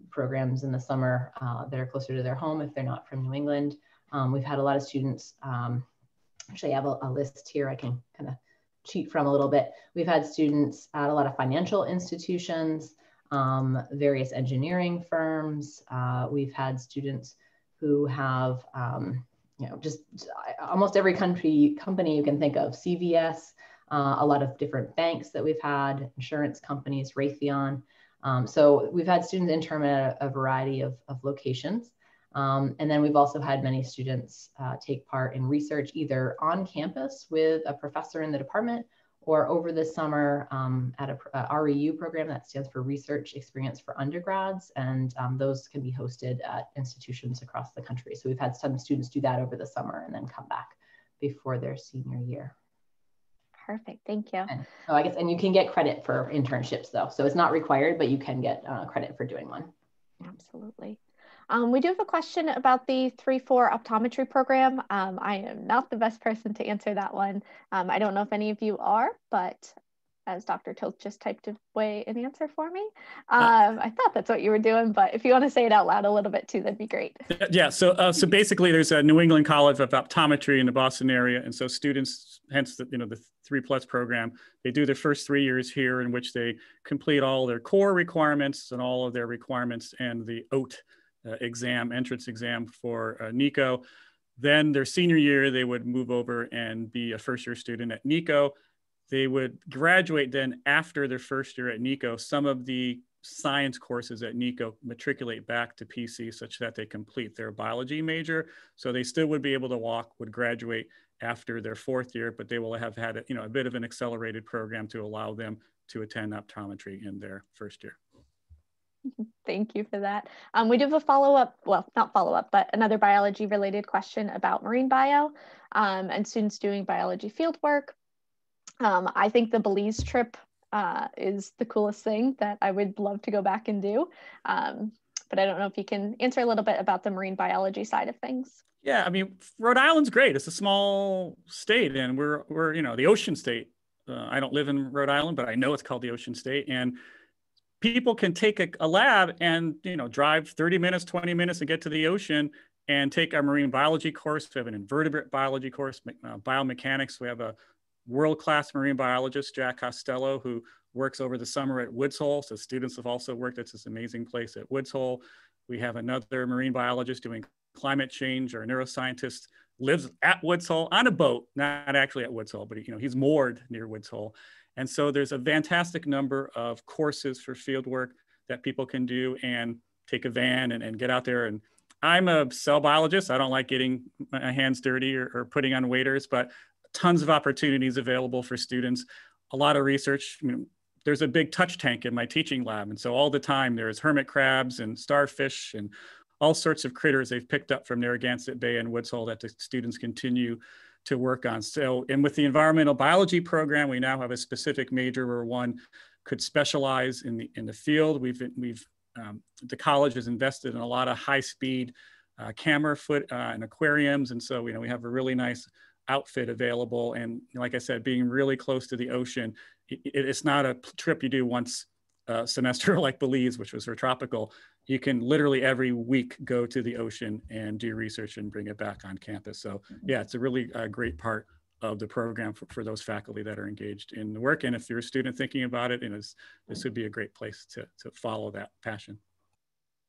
programs in the summer that are closer to their home if they're not from New England. We've had a lot of students, actually I have a list here I can kind of cheat from a little bit. We've had students at a lot of financial institutions, various engineering firms. We've had students who have, just almost every company you can think of, CVS, a lot of different banks that we've had, insurance companies, Raytheon. So we've had students intern at a variety of locations. And then we've also had many students take part in research either on campus with a professor in the department or over the summer at a REU program that stands for Research Experience for Undergrads. And those can be hosted at institutions across the country. So we've had some students do that over the summer and then come back before their senior year. Perfect, thank you. And, so I guess, and you can get credit for internships though. So it's not required, but you can get credit for doing one. Absolutely. We do have a question about the 3-4 optometry program. I am not the best person to answer that one. I don't know if any of you are, but as Dr. Toth just typed away an answer for me. I thought that's what you were doing, but if you want to say it out loud a little bit too, that'd be great. Yeah, so basically there's a New England College of Optometry in the Boston area. And so students, hence the 3+ program, they do their first 3 years here in which they complete all their core requirements and all of their requirements and the OAT entrance exam for NICO. Then their senior year, they would move over and be a first-year student at NICO. They would graduate then after their first year at NICO. Some of the science courses at NICO matriculate back to PC such that they complete their biology major. So they still would be able to would graduate after their 4th year, but they will have had a bit of an accelerated program to allow them to attend optometry in their first year. Thank you for that. We do have a follow-up, well, not follow-up, but another biology related question about marine bio and students doing biology field work. I think the Belize trip is the coolest thing that I would love to go back and do. But I don't know if you can answer a little bit about the marine biology side of things. Yeah, I mean, Rhode Island's great. It's a small state, and we're you know, the ocean state. I don't live in Rhode Island, but I know it's called the ocean state. And people can take a lab and, you know, drive 30 minutes, 20 minutes and get to the ocean and take our marine biology course. We have an invertebrate biology course, biomechanics. We have a world-class marine biologist, Jack Costello, who works over the summer at Woods Hole. So students have also worked at this amazing place at Woods Hole. We have another marine biologist doing climate change. Our neuroscientist lives at Woods Hole on a boat, not actually at Woods Hole, but you know, he's moored near Woods Hole. And so there's a fantastic number of courses for field work that people can do and take a van and get out there. And I'm a cell biologist. I don't like getting my hands dirty or putting on waders, but tons of opportunities available for students. A lot of research. I mean, there's a big touch tank in my teaching lab. And so all the time there's hermit crabs and starfish and all sorts of critters they've picked up from Narragansett Bay and Woods Hole that the students continue to work on. So, and with the environmental biology program, we now have a specific major where one could specialize in the field. The college has invested in a lot of high-speed camera foot and aquariums. And so, you know, we have a really nice outfit available. And like I said, being really close to the ocean, it's not a trip you do once a semester like Belize, which was for tropical. You can literally every week go to the ocean and do research and bring it back on campus. So yeah, it's a really great part of the program for those faculty that are engaged in the work. And if you're a student thinking about it, this would be a great place to follow that passion.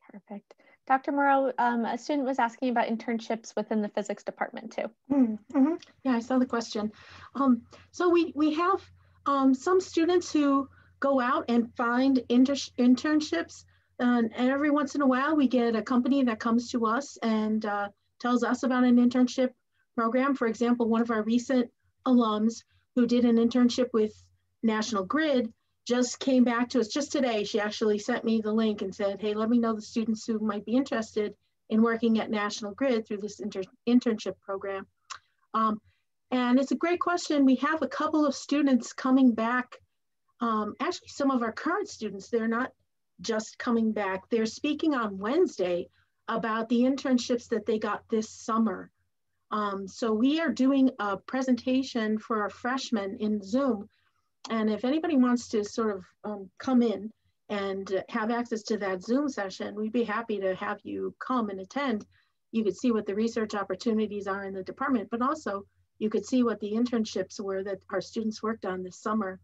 Perfect. Dr. Moreau, a student was asking about internships within the physics department too. Mm-hmm. Yeah, I saw the question. So we have some students who go out and find internships. And every once in a while, we get a company that comes to us and tells us about an internship program. For example, one of our recent alums who did an internship with National Grid just came back to us just today. She actually sent me the link and said, hey, let me know the students who might be interested in working at National Grid through this internship program. And it's a great question. We have a couple of students coming back. Actually, some of our current students, they're not just coming back. They're speaking on Wednesday about the internships that they got this summer. So we are doing a presentation for our freshmen in Zoom. And if anybody wants to sort of come in and have access to that Zoom session, we'd be happy to have you come and attend. You could see what the research opportunities are in the department, but also you could see what the internships were that our students worked on this summer.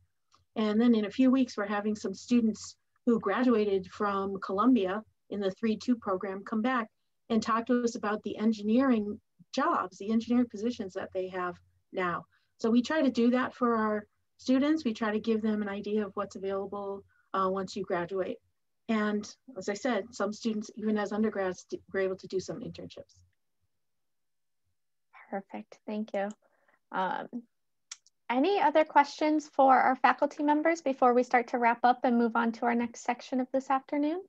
And then in a few weeks, we're having some students who graduated from Columbia in the 3-2 program come back and talk to us about the engineering jobs, the engineering positions that they have now. So we try to do that for our students. We try to give them an idea of what's available once you graduate. And as I said, some students, even as undergrads, were able to do some internships. Perfect, thank you. Any other questions for our faculty members before we start to wrap up and move on to our next section of this afternoon?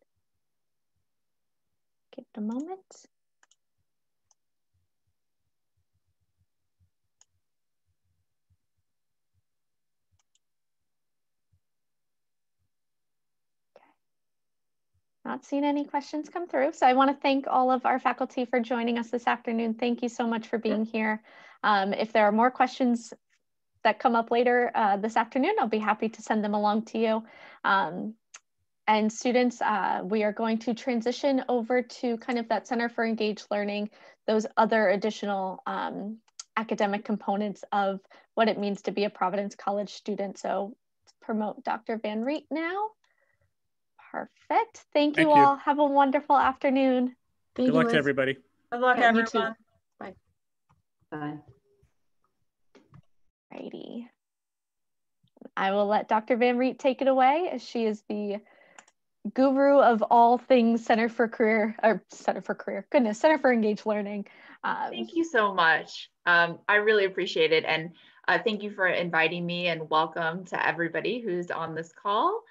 Give it a moment. Not seeing any questions come through. So I want to thank all of our faculty for joining us this afternoon. Thank you so much for being here. If there are more questions that come up later this afternoon, I'll be happy to send them along to you. And students, we are going to transition over to kind of that Center for Engaged Learning, those other additional academic components of what it means to be a Providence College student. So let's promote Dr. Van Riet now. Perfect. Thank you all. Have a wonderful afternoon. Good luck to everybody. Good luck, everyone. Bye. Bye. Righty. I will let Dr. Van Riet take it away, as she is the guru of all things Center for Engaged Learning. Thank you so much. I really appreciate it. And thank you for inviting me, and welcome to everybody who's on this call.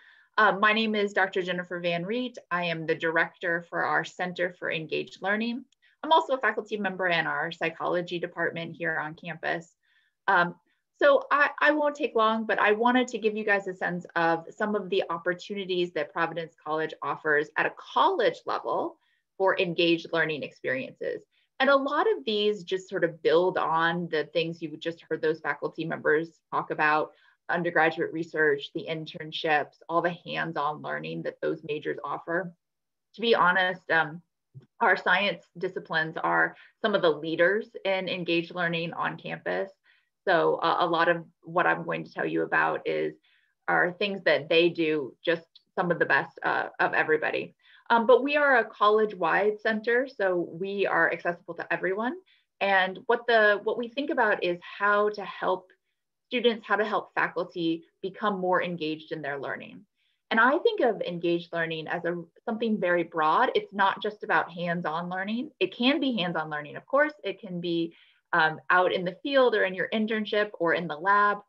My name is Dr. Jennifer Van Riet. I am the director for our Center for Engaged Learning. I'm also a faculty member in our psychology department here on campus. So I won't take long, but I wanted to give you guys a sense of some of the opportunities that Providence College offers at a college level for engaged learning experiences. And a lot of these just sort of build on the things you just heard those faculty members talk about: undergraduate research, the internships, all the hands-on learning that those majors offer. To be honest, our science disciplines are some of the leaders in engaged learning on campus. So a lot of what I'm going to tell you about are things that they do, just some of the best of everybody. But we are a college-wide center, so we are accessible to everyone. And what we think about is how to help students, how to help faculty become more engaged in their learning. And I think of engaged learning as something very broad. It's not just about hands-on learning. It can be hands-on learning, of course. It can be out in the field or in your internship or in the lab.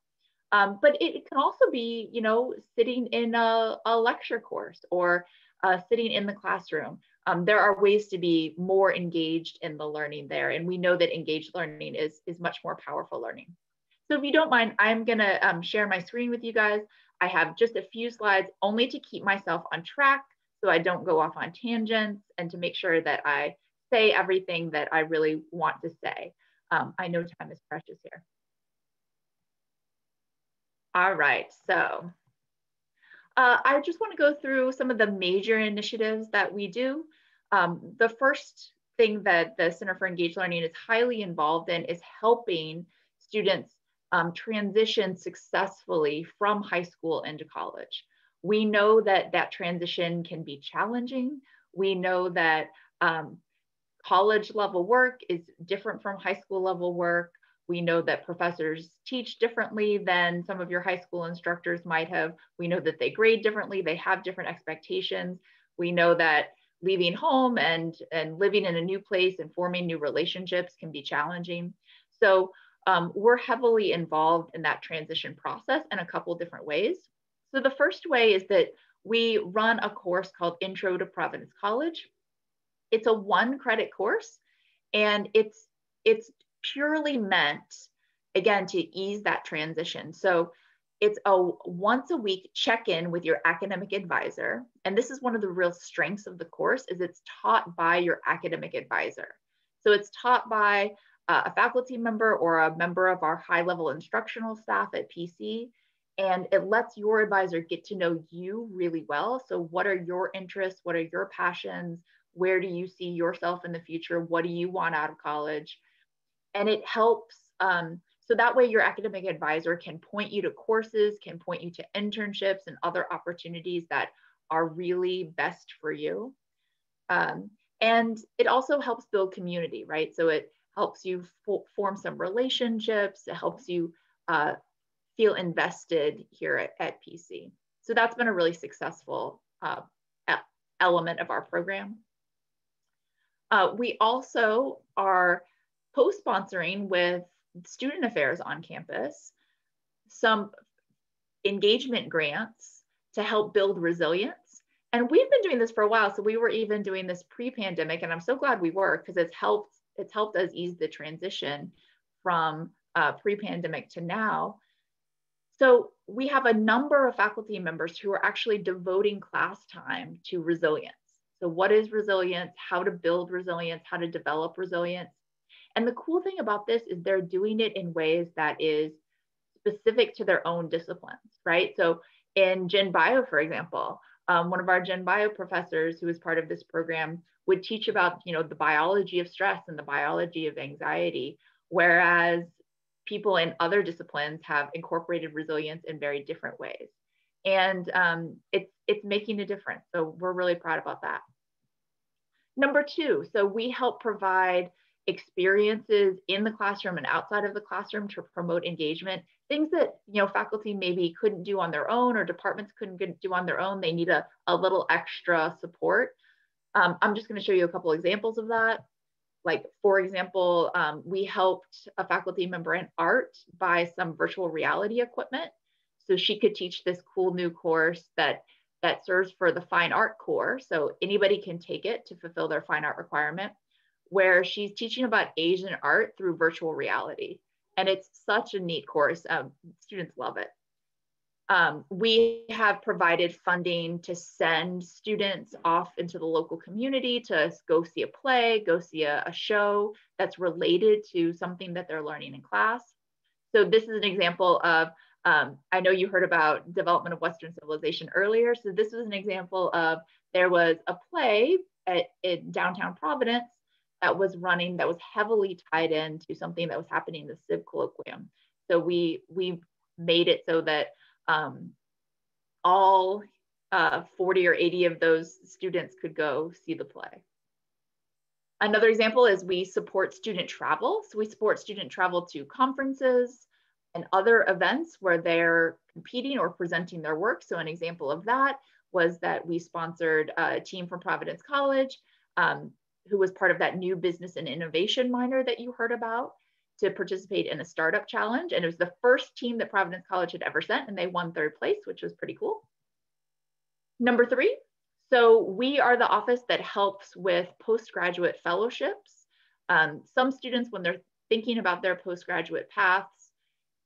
But it can also be, sitting in a lecture course or sitting in the classroom. There are ways to be more engaged in the learning there. And we know that engaged learning is much more powerful learning. So if you don't mind, I'm gonna share my screen with you guys. I have just a few slides only to keep myself on track so I don't go off on tangents and to make sure that I say everything that I really want to say. I know time is precious here. All right, so I just want to go through some of the major initiatives that we do. The first thing that the Center for Engaged Learning is highly involved in is helping students transition successfully from high school into college. We know that that transition can be challenging. We know that college level work is different from high school level work. We know that professors teach differently than some of your high school instructors might have. We know that they grade differently. They have different expectations. We know that leaving home and living in a new place and forming new relationships can be challenging. So we're heavily involved in that transition process in a couple different ways. So the first way is that we run a course called Intro to Providence College. It's a 1-credit course, and it's purely meant, again, to ease that transition. So it's a once-a-week check-in with your academic advisor. And this is one of the real strengths of the course, is it's taught by your academic advisor. So it's taught by a faculty member or a member of our high-level instructional staff at PC. And it lets your advisor get to know you really well. So what are your interests? What are your passions? Where do you see yourself in the future? What do you want out of college? And it helps, so that way your academic advisor can point you to courses, can point you to internships and other opportunities that are really best for you. And it also helps build community, right? So it helps you form some relationships. It helps you feel invested here at PC. So that's been a really successful element of our program. We also are co-sponsoring with student affairs on campus some engagement grants to help build resilience. And we've been doing this for a while. So we were even doing this pre-pandemic, and I'm so glad we were, because it's helped us ease the transition from pre-pandemic to now. So we have a number of faculty members who are actually devoting class time to resilience. So what is resilience? How to build resilience? How to develop resilience? And the cool thing about this is they're doing it in ways that is specific to their own disciplines, right? So in Gen Bio, for example, one of our Gen Bio professors who is part of this program would teach about, the biology of stress and the biology of anxiety, whereas people in other disciplines have incorporated resilience in very different ways. And it's making a difference. So we're really proud about that. Number 2, so we help provide experiences in the classroom and outside of the classroom to promote engagement, things that faculty maybe couldn't do on their own or departments couldn't do on their own. They need a little extra support. I'm just going to show you a couple examples of that. Like, for example, we helped a faculty member in art buy some virtual reality equipment so she could teach this cool new course that that serves for the fine art core. So anybody can take it to fulfill their fine art requirement, where she's teaching about Asian art through virtual reality. And it's such a neat course. Students love it. We have provided funding to send students off into the local community to go see a play, go see a show that's related to something that they're learning in class. So this is an example of, I know you heard about development of Western civilization earlier. So this was an example of, there was a play in downtown Providence that was running, that was heavily tied into something that was happening in the Civ Colloquium. So we made it so that all 40 or 80 of those students could go see the play. Another example is we support student travel. So we support student travel to conferences and other events where they're competing or presenting their work. So an example of that was that we sponsored a team from Providence College who was part of that new business and innovation minor that you heard about, to participate in a startup challenge. And it was the first team that Providence College had ever sent, and they won 3rd place, which was pretty cool. Number 3, so we are the office that helps with postgraduate fellowships. Some students, when they're thinking about their postgraduate paths,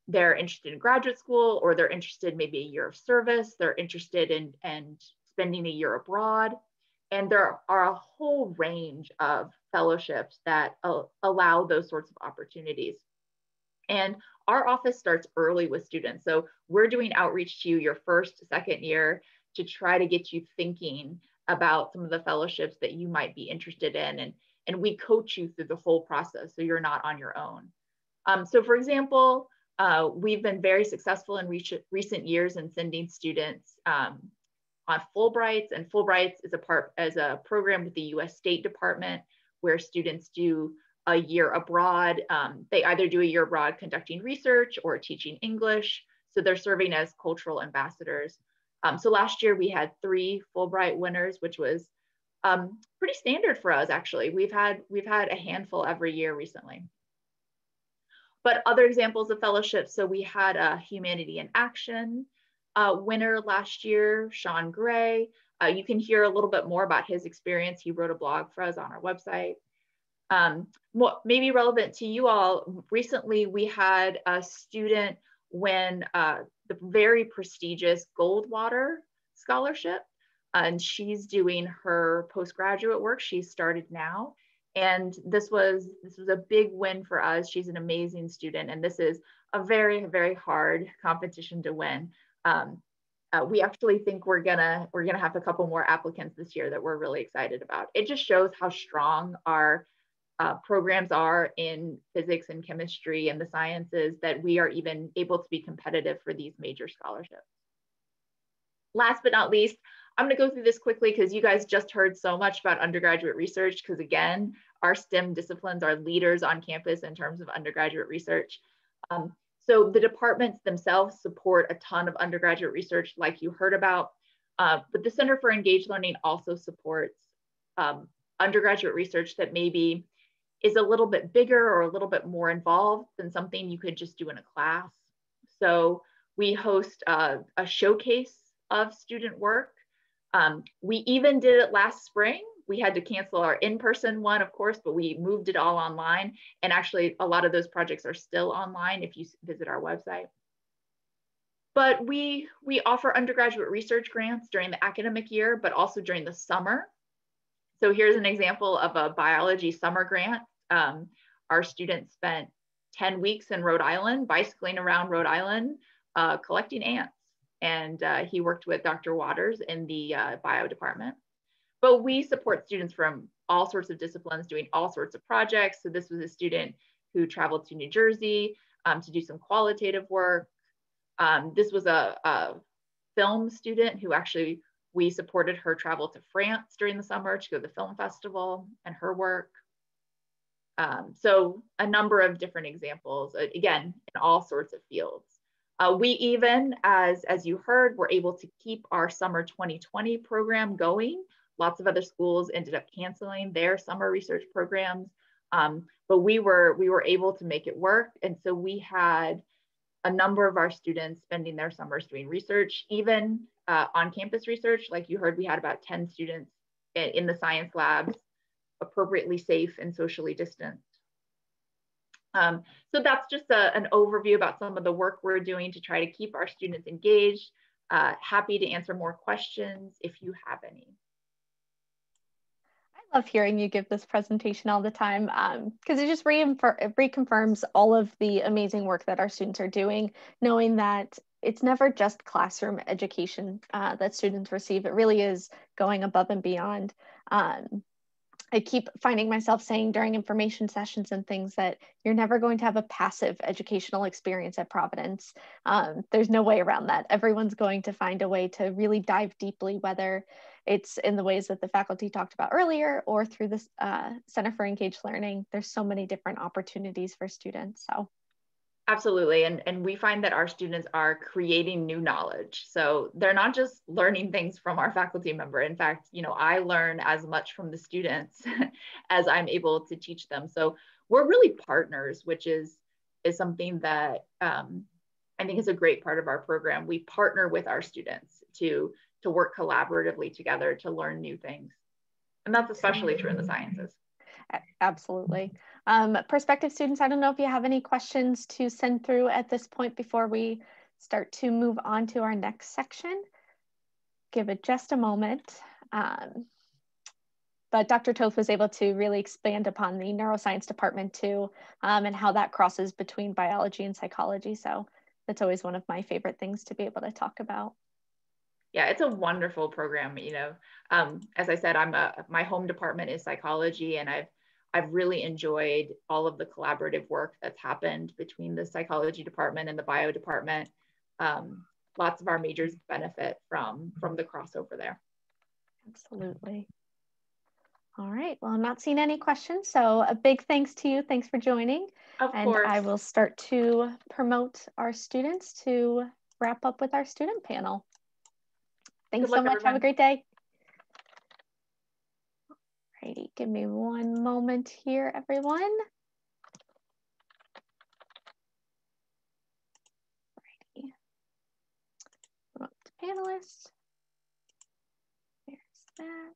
they're interested in graduate school, or they're interested maybe a year of service, they're interested in spending a year abroad. And there are a whole range of fellowships that allow those sorts of opportunities. And our office starts early with students. So we're doing outreach to you your 1st, 2nd year to try to get you thinking about some of the fellowships that you might be interested in. And we coach you through the whole process, so you're not on your own. So for example, we've been very successful in recent years in sending students on Fulbrights, and Fulbrights is a program with the U.S. State Department where students do a year abroad. They either do a year abroad conducting research or teaching English. So they're serving as cultural ambassadors. So last year we had 3 Fulbright winners, which was pretty standard for us, actually. We've had a handful every year recently. But other examples of fellowships, so we had a Humanity in Action winner last year, Sean Gray. You can hear a little bit more about his experience. He wrote a blog for us on our website. What may be relevant to you all, recently we had a student win the very prestigious Goldwater Scholarship, and she's doing her postgraduate work. She's started now. And this was a big win for us. She's an amazing student, and this is a very, very hard competition to win. We actually think we're gonna have a couple more applicants this year that we're really excited about. It just shows how strong our programs are in physics and chemistry and the sciences, that we are even able to be competitive for these major scholarships. Last but not least, I'm gonna go through this quickly because you guys just heard so much about undergraduate research, because again, our STEM disciplines are leaders on campus in terms of undergraduate research. So the departments themselves support a ton of undergraduate research like you heard about, but the Center for Engaged Learning also supports undergraduate research that maybe is a little bit bigger or a little bit more involved than something you could just do in a class. So we host a showcase of student work. We even did it last spring. We had to cancel our in-person one, of course, but we moved it all online. And actually, a lot of those projects are still online if you visit our website. But we offer undergraduate research grants during the academic year, but also during the summer. So here's an example of a biology summer grant. Our students spent 10 weeks in Rhode Island, bicycling around Rhode Island, collecting ants. And he worked with Dr. Waters in the bio department. But we support students from all sorts of disciplines doing all sorts of projects. So this was a student who traveled to New Jersey to do some qualitative work. This was a film student who actually, we supported her travel to France during the summer to go to the film festival and her work. So a number of different examples, again, in all sorts of fields. We even, as you heard, were able to keep our summer 2020 program going. Lots of other schools ended up canceling their summer research programs, but we were able to make it work. And so we had a number of our students spending their summers doing research. Even on-campus research. Like you heard, we had about 10 students in the science labs, appropriately safe and socially distanced. So that's just an overview about some of the work we're doing to try to keep our students engaged. Happy to answer more questions if you have any. I love hearing you give this presentation all the time because it just reconfirms all of the amazing work that our students are doing, knowing that it's never just classroom education that students receive. It really is going above and beyond. I keep finding myself saying during information sessions and things that you're never going to have a passive educational experience at Providence. There's no way around that. Everyone's going to find a way to really dive deeply, whether it's in the ways that the faculty talked about earlier or through the Center for Engaged Learning. There's so many different opportunities for students. So. Absolutely. And we find that our students are creating new knowledge. So they're not just learning things from our faculty member. In fact, I learn as much from the students as I'm able to teach them. So we're really partners, which is something that I think is a great part of our program. We partner with our students to work collaboratively together to learn new things. And that's especially true in the sciences. Absolutely. Prospective students, I don't know if you have any questions to send through at this point before we start to move on to our next section. Give it just a moment. But Dr. Toth was able to really expand upon the neuroscience department too, and how that crosses between biology and psychology. So that's always one of my favorite things to be able to talk about. Yeah, it's a wonderful program. As I said, my home department is psychology, and I've really enjoyed all of the collaborative work that's happened between the psychology department and the bio department. Lots of our majors benefit from the crossover there. Absolutely. All right, well, I'm not seeing any questions, so a big thanks to you. Thanks for joining. Of course. I will start to promote our students to wrap up with our student panel. Thanks so much. Everyone. Have a great day. Alrighty, give me one moment here, everyone. Alrighty. Promote to panelists. There's that.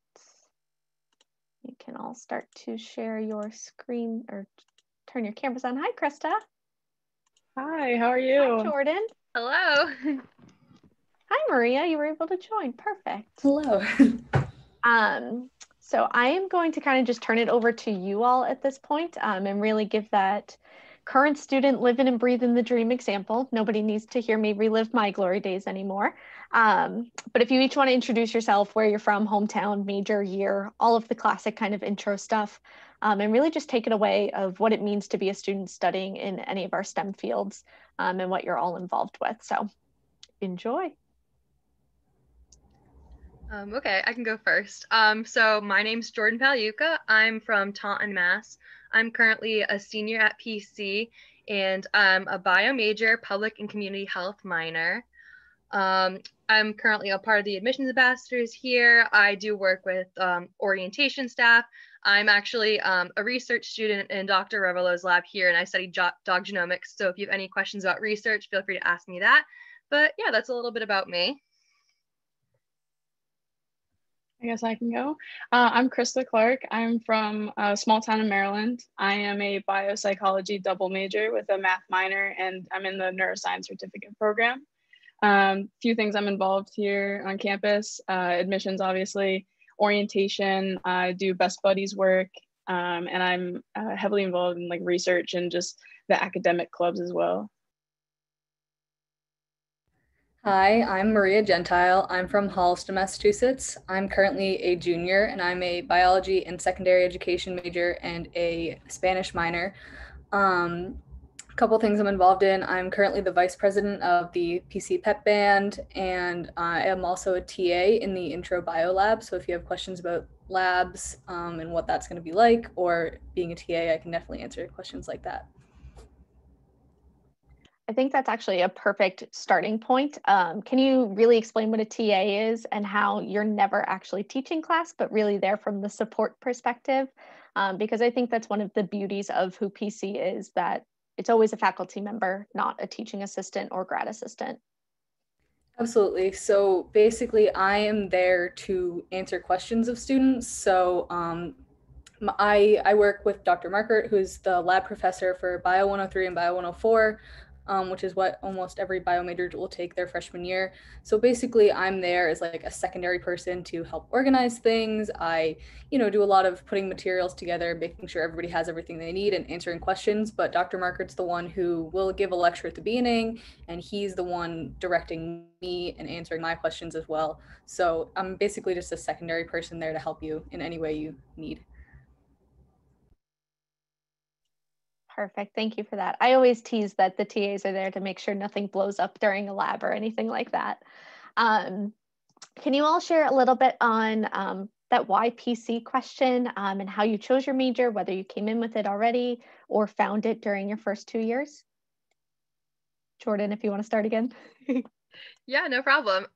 You can all start to share your screen or turn your cameras on. Hi, Krista. Hi, how are you? Hi, Jordan. Hello. Hi, Maria. You were able to join. Perfect. Hello. So I am going to kind of just turn it over to you all at this point, and really give that current student living and breathing the dream example. Nobody needs to hear me relive my glory days anymore. But if you each want to introduce yourself, where you're from, hometown, major, year, all of the classic kind of intro stuff, and really just take it away of what it means to be a student studying in any of our STEM fields, and what you're all involved with. So enjoy. Okay, I can go first. So my name's Jordan Pagliuca. I'm from Taunton, Mass. I'm currently a senior at PC, and I'm a bio major, public and community health minor. I'm currently a part of the admissions ambassadors here. I do work with orientation staff. I'm actually a research student in Dr. Revelo's lab here, and I study dog genomics. So if you have any questions about research, feel free to ask me that. But yeah, that's a little bit about me. I guess I can go. I'm Krista Clark. I'm from a small town in Maryland. I am a biopsychology double major with a math minor, and I'm in the neuroscience certificate program. Few things I'm involved here on campus, admissions, obviously, orientation, I do best buddies work, and I'm heavily involved in like research and just the academic clubs as well. Hi, I'm Maria Gentile. I'm from Holliston, Massachusetts. I'm currently a junior, and I'm a biology and secondary education major and a Spanish minor. A couple things I'm involved in. I'm currently the vice president of the PC Pep Band, and I am also a TA in the Intro Bio Lab. So if you have questions about labs and what that's going to be like, or being a TA, I can definitely answer questions like that. I think that's actually a perfect starting point. Can you really explain what a TA is and how you're never actually teaching class, but really there from the support perspective? Because I think that's one of the beauties of who PC is, that it's always a faculty member, not a teaching assistant or grad assistant. Absolutely. So basically, I am there to answer questions of students. So I work with Dr. Markert, who's the lab professor for Bio 103 and Bio 104, which is what almost every bio major will take their freshman year. So basically, I'm there as like a secondary person to help organize things. I, do a lot of putting materials together, making sure everybody has everything they need and answering questions. But Dr. Markert's the one who will give a lecture at the beginning, and he's the one directing me and answering my questions as well. So I'm basically just a secondary person there to help you in any way you need. Perfect. Thank you for that. I always tease that the TAs are there to make sure nothing blows up during a lab or anything like that. Can you all share a little bit on that why PC question and how you chose your major, whether you came in with it already or found it during your first 2 years? Jordan, if you want to start again. Yeah, no problem.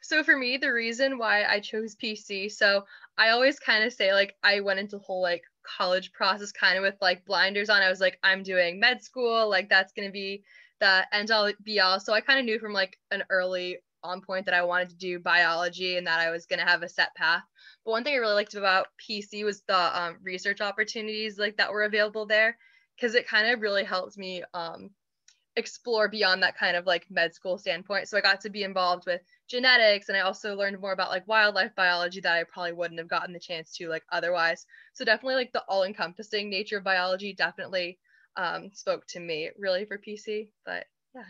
So for me, the reason why I chose PC, so I always kind of say like I went into the whole like college process kind of with like blinders on. I was like, I'm doing med school, like that's gonna be the end all be all. So I kind of knew from like an early on point that I wanted to do biology and that I was gonna have a set path. But one thing I really liked about PC was the research opportunities like that were available there, because it kind of really helped me explore beyond that kind of like med school standpoint. So I got to be involved with genetics, and I also learned more about like wildlife biology that I probably wouldn't have gotten the chance to like otherwise. So definitely like the all-encompassing nature of biology definitely spoke to me really for PC. But yeah.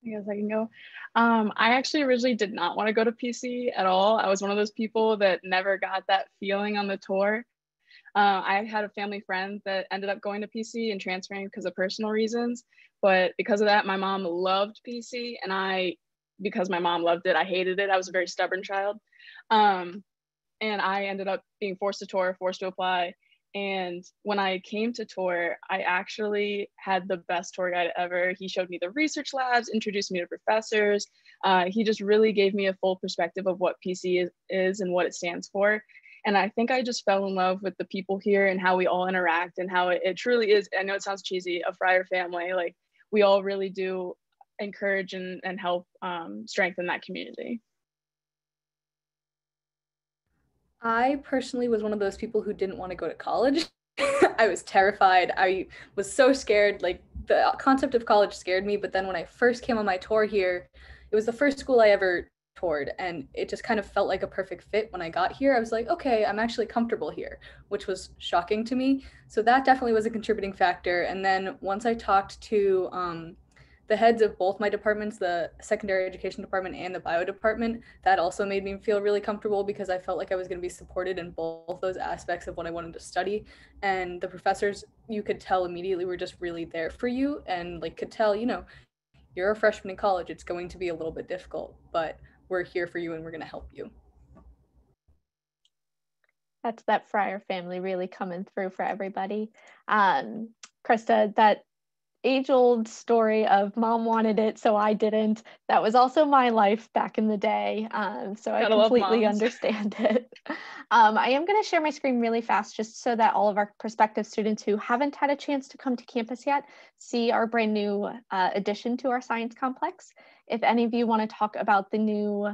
I guess I can go. I actually originally did not want to go to PC at all. I was one of those people that never got that feeling on the tour. I had a family friend that ended up going to PC and transferring because of personal reasons. But because of that, my mom loved PC, and because my mom loved it, I hated it. I was a very stubborn child. And I ended up being forced to tour, forced to apply. And when I came to tour, I actually had the best tour guide ever. He showed me the research labs, introduced me to professors. He just really gave me a full perspective of what PC is and what it stands for. And I think I just fell in love with the people here and how we all interact and how it truly is. I know it sounds cheesy, a Friar family. Like we all really do encourage and help strengthen that community. I personally was one of those people who didn't want to go to college. I was terrified. I was so scared. Like the concept of college scared me. But then when I first came on my tour here, it was the first school I ever toured, and it just kind of felt like a perfect fit when I got here. I was like, okay, I'm actually comfortable here, which was shocking to me. So that definitely was a contributing factor. And then once I talked to the heads of both my departments, the secondary education department and the bio department, that also made me feel really comfortable because I felt like I was going to be supported in both those aspects of what I wanted to study. And the professors, you could tell immediately, were just really there for you and like could tell, you're a freshman in college, it's going to be a little bit difficult, but we're here for you and we're going to help you. That's that Friar family really coming through for everybody. Krista, that age-old story of mom wanted it, so I didn't. That was also my life back in the day. So I completely understand it. I am going to share my screen really fast just so that all of our prospective students who haven't had a chance to come to campus yet see our brand new addition to our science complex. If any of you want to talk about the new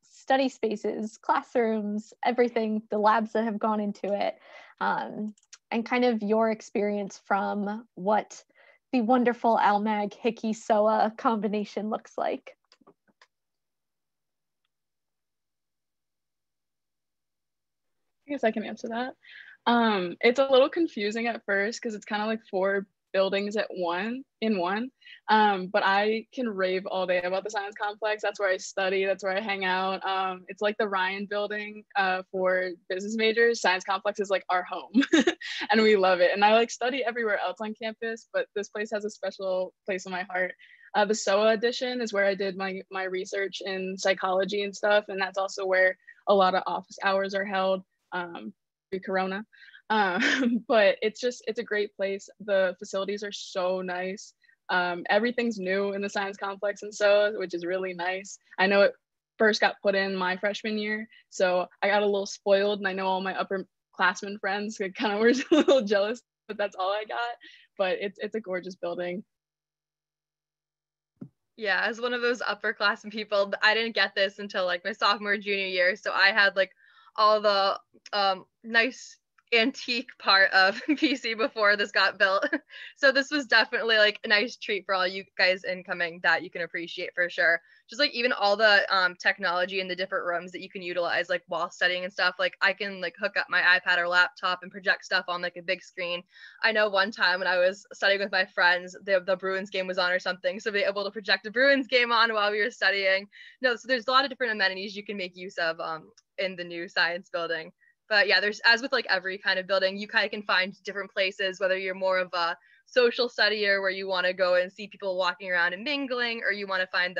study spaces, classrooms, everything, the labs that have gone into it, and kind of your experience from what the wonderful AlMag Hickey SOA combination looks like. I guess I can answer that. It's a little confusing at first because it's kind of like 4 buildings in one. But I can rave all day about the science complex. That's where I study, that's where I hang out. It's like the Ryan building for business majors. Science complex is like our home and we love it. And I like study everywhere else on campus, but this place has a special place in my heart. The SOA edition is where I did my research in psychology and stuff. And that's also where a lot of office hours are held pre-corona. But it's a great place. The facilities are so nice. Everything's new in the science complex and SOA, which is really nice. I know it first got put in my freshman year, so I got a little spoiled, and I know all my upperclassmen friends kind of were a little jealous, but that's all I got. But it's a gorgeous building. Yeah, as one of those upperclassmen people, I didn't get this until like my sophomore, junior year. So I had like all the nice antique part of PC before this got built. So this was definitely like a nice treat for all you guys incoming that you can appreciate for sure. Just like even all the technology in the different rooms that you can utilize like while studying and stuff. Like I can like hook up my iPad or laptop and project stuff on like a big screen. I know one time when I was studying with my friends, the Bruins game was on or something. So be able to project a Bruins game on while we were studying. No, so there's a lot of different amenities you can make use of in the new science building. But yeah, there's, as with like every kind of building, you kind of can find different places, whether you're more of a social studier where you want to go and see people walking around and mingling, or you want to find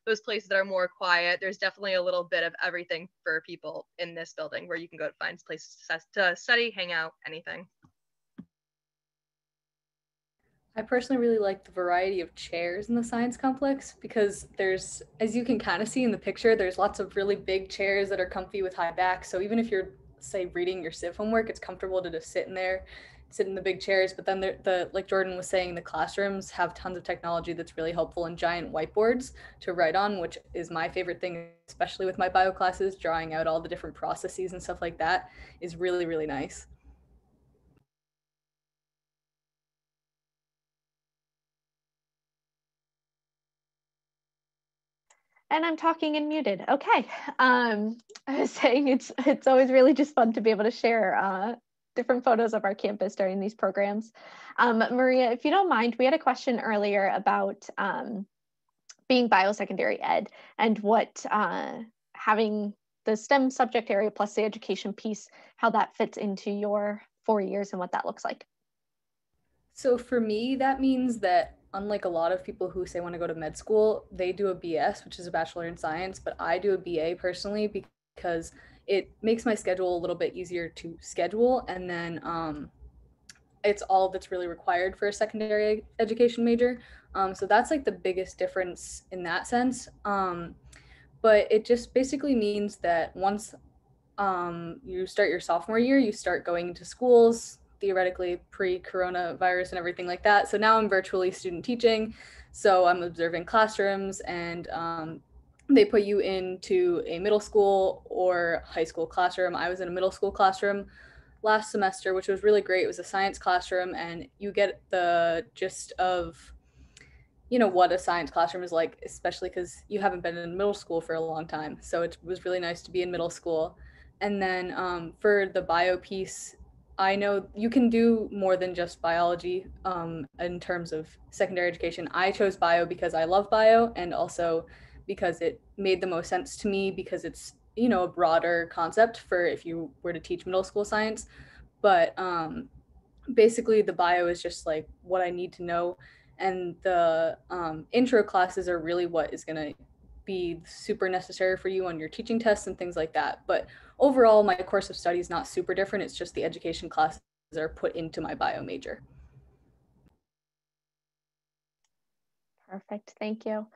those places that are more quiet. There's definitely a little bit of everything for people in this building where you can go to find places to study, hang out, anything. I personally really like the variety of chairs in the science complex because there's, as you can kind of see in the picture, there's lots of really big chairs that are comfy with high backs. So even if you're, say, reading your civ homework, it's comfortable to just sit in there, sit in the big chairs. But then like Jordan was saying, the classrooms have tons of technology that's really helpful, and giant whiteboards to write on, which is my favorite thing, especially with my bio classes. Drawing out all the different processes and stuff like that is really, really nice. And I'm talking and muted. Okay. I was saying it's always really just fun to be able to share different photos of our campus during these programs. Maria, if you don't mind, we had a question earlier about being biosecondary ed and what having the STEM subject area plus the education piece, how that fits into your 4 years and what that looks like. So for me, that means that unlike a lot of people who say want to go to med school, they do a BS, which is a Bachelor in Science, but I do a BA personally because it makes my schedule a little bit easier to schedule. And then it's all that's really required for a secondary education major. So that's like the biggest difference in that sense. But it just basically means that once you start your sophomore year, you start going into schools, theoretically pre-coronavirus and everything like that. So now I'm virtually student teaching. So I'm observing classrooms, and they put you into a middle school or high school classroom. I was in a middle school classroom last semester, which was really great. It was a science classroom, and you get the gist of what a science classroom is like, especially because you haven't been in middle school for a long time. So it was really nice to be in middle school. And then for the bio piece, I know you can do more than just biology in terms of secondary education. I chose bio because I love bio, and also because it made the most sense to me because it's, a broader concept for if you were to teach middle school science. But basically the bio is just like what I need to know. And the intro classes are really what is going to be super necessary for you on your teaching tests and things like that. But overall, my course of study is not super different. It's just the education classes are put into my bio major. Perfect, thank you.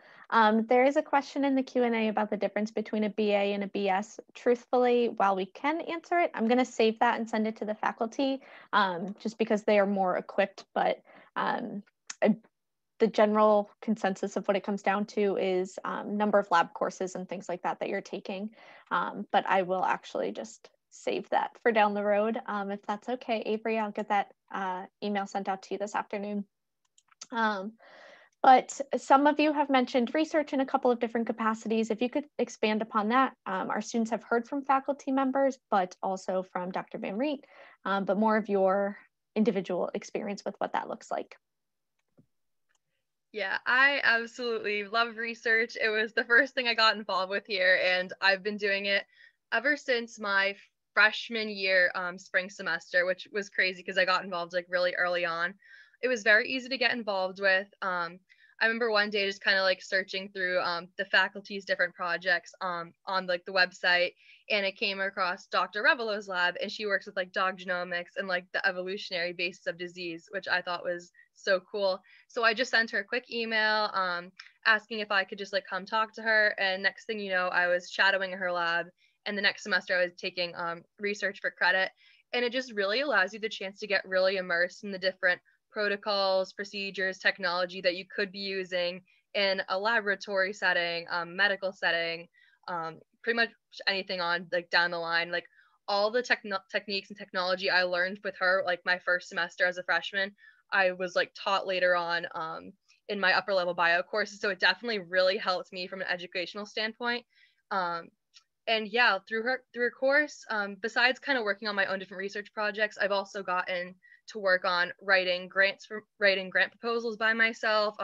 There is a question in the Q&A about the difference between a BA and a BS. Truthfully, while we can answer it, I'm going to save that and send it to the faculty just because they are more equipped, but the general consensus of what it comes down to is number of lab courses and things like that that you're taking. But I will actually just save that for down the road. If that's okay, Avery, I'll get that email sent out to you this afternoon. But some of you have mentioned research in a couple of different capacities. If you could expand upon that, our students have heard from faculty members, but also from Dr. Van Riet, but more of your individual experience with what that looks like. Yeah, I absolutely love research. It was the first thing I got involved with here, and I've been doing it ever since my freshman year spring semester, which was crazy because I got involved like really early on. It was very easy to get involved with. I remember one day just kind of like searching through the faculty's different projects on like the website, and it came across Dr. Revelo's lab, and she works with like dog genomics and like the evolutionary basis of disease, which I thought was so cool. So I just sent her a quick email asking if I could just like come talk to her, and next thing you know, I was shadowing her lab, and the next semester I was taking research for credit, and it just really allows you the chance to get really immersed in the different protocols, procedures, technology that you could be using in a laboratory setting, medical setting, pretty much anything on like down the line. Like all the techniques and technology I learned with her, like my first semester as a freshman, I was like taught later on in my upper level bio courses. So it definitely really helped me from an educational standpoint. And yeah, through her course, besides kind of working on my own different research projects, I've also gotten to work on writing grant proposals by myself,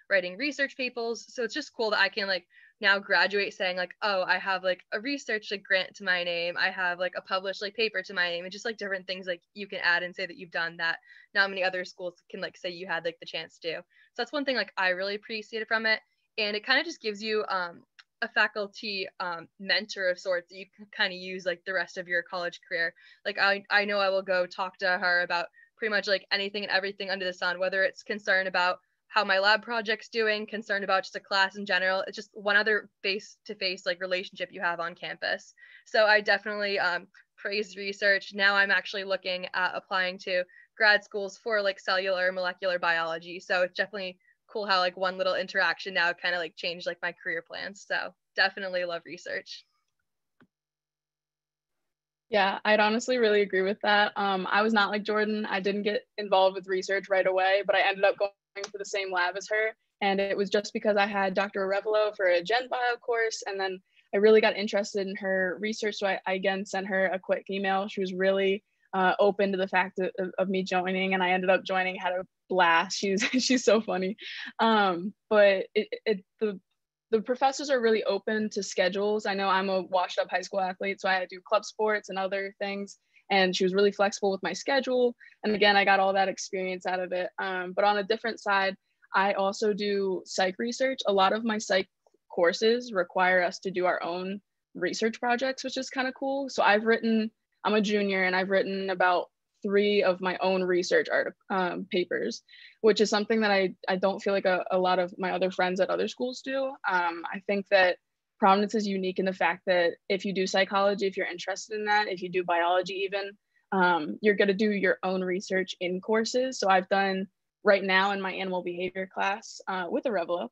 writing research papers. So it's just cool that I can like now graduate saying like, oh, I have like a research like grant to my name. I have like a published like paper to my name, and just like different things like you can add and say that you've done that not many other schools can like say you had like the chance to do. So that's one thing like I really appreciated from it. And it kind of just gives you a faculty mentor of sorts that you can kind of use like the rest of your college career. Like I know I will go talk to her about pretty much like anything and everything under the sun, whether it's concerned about how my lab project's doing, concerned about just a class in general. It's just one other face-to-face like relationship you have on campus. So I definitely praise research. Now I'm actually looking at applying to grad schools for like cellular molecular biology. So it's definitely cool how like one little interaction now kind of like changed like my career plans. So definitely love research. Yeah, I'd honestly really agree with that. I was not like Jordan. I didn't get involved with research right away, but I ended up going for the same lab as her. And it was just because I had Dr. Arevalo for a Gen Bio course. And then I really got interested in her research. So I again sent her a quick email. She was really open to the fact of me joining, and I ended up joining, had a blast. She's so funny. But the professors are really open to schedules. I know I'm a washed up high school athlete, so I had to do club sports and other things. And she was really flexible with my schedule. And again, I got all that experience out of it. But on a different side, I also do psych research. A lot of my psych courses require us to do our own research projects, which is kind of cool. So I'm a junior, and I've written about 3 of my own research papers, which is something that I don't feel like a lot of my other friends at other schools do. I think that Providence is unique in the fact that if you do psychology, if you're interested in that, if you do biology even, you're going to do your own research in courses. So I've done right now in my animal behavior class with Arevalo,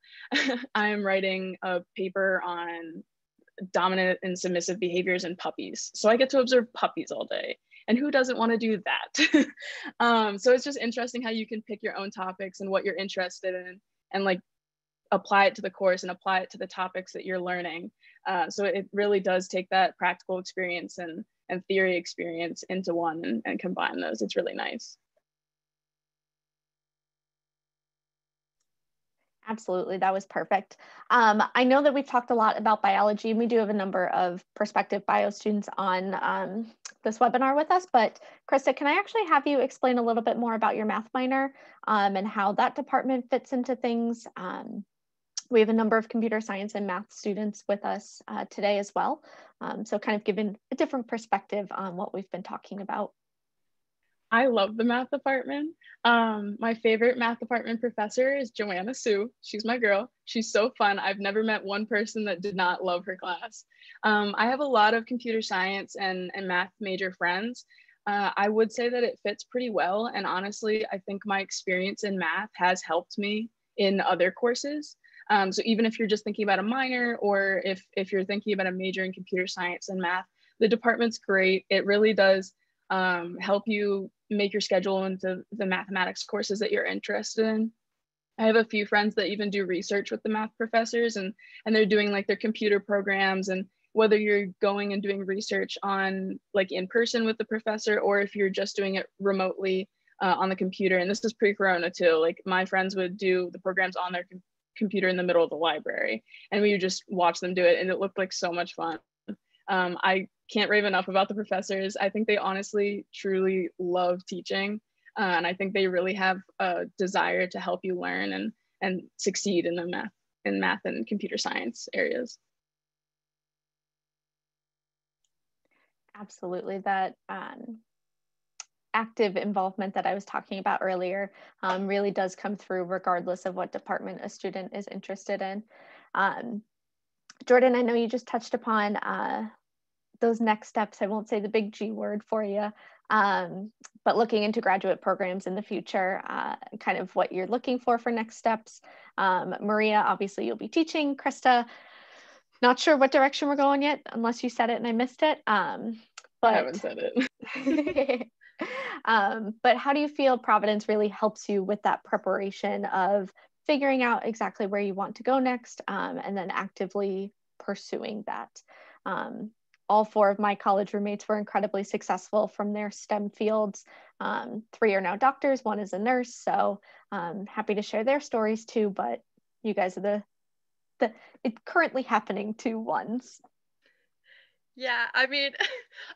I'm writing a paper on dominant and submissive behaviors in puppies. So I get to observe puppies all day. And who doesn't want to do that? So it's just interesting how you can pick your own topics and what you're interested in and like apply it to the course and apply it to the topics that you're learning. So it really does take that practical experience and theory experience into one and combine those. It's really nice. Absolutely, that was perfect. I know that we've talked a lot about biology, and we do have a number of prospective bio students on this webinar with us, but Krista, can I actually have you explain a little bit more about your math minor and how that department fits into things? We have a number of computer science and math students with us today as well. So kind of giving a different perspective on what we've been talking about. I love the math department. My favorite math department professor is Joanna Sue. She's my girl. She's so fun. I've never met one person that did not love her class. I have a lot of computer science and math major friends. I would say that it fits pretty well. And honestly, I think my experience in math has helped me in other courses. So even if you're just thinking about a minor, or if you're thinking about a major in computer science and math, the department's great. It really does help you make your schedule into the mathematics courses that you're interested in. I have a few friends that even do research with the math professors, and they're doing like their computer programs. And whether you're going and doing research on like in person with the professor, or if you're just doing it remotely on the computer, and this is pre-corona too, like my friends would do the programs on their computer in the middle of the library, and we would just watch them do it, and it looked like so much fun. I can't rave enough about the professors. I think they honestly, truly love teaching. And I think they really have a desire to help you learn and succeed in the math and computer science areas. Absolutely, that active involvement that I was talking about earlier really does come through regardless of what department a student is interested in. Jordan, I know you just touched upon those next steps. I won't say the big G word for you, But looking into graduate programs in the future, kind of what you're looking for next steps. Maria, obviously you'll be teaching. Krista, not sure what direction we're going yet, unless you said it and I missed it. I haven't said it. But how do you feel Providence really helps you with that preparation of figuring out exactly where you want to go next, and then actively pursuing that? All 4 of my college roommates were incredibly successful from their STEM fields. 3 are now doctors, 1 is a nurse. So happy to share their stories too, but you guys are the currently happening to ones. Yeah, I mean,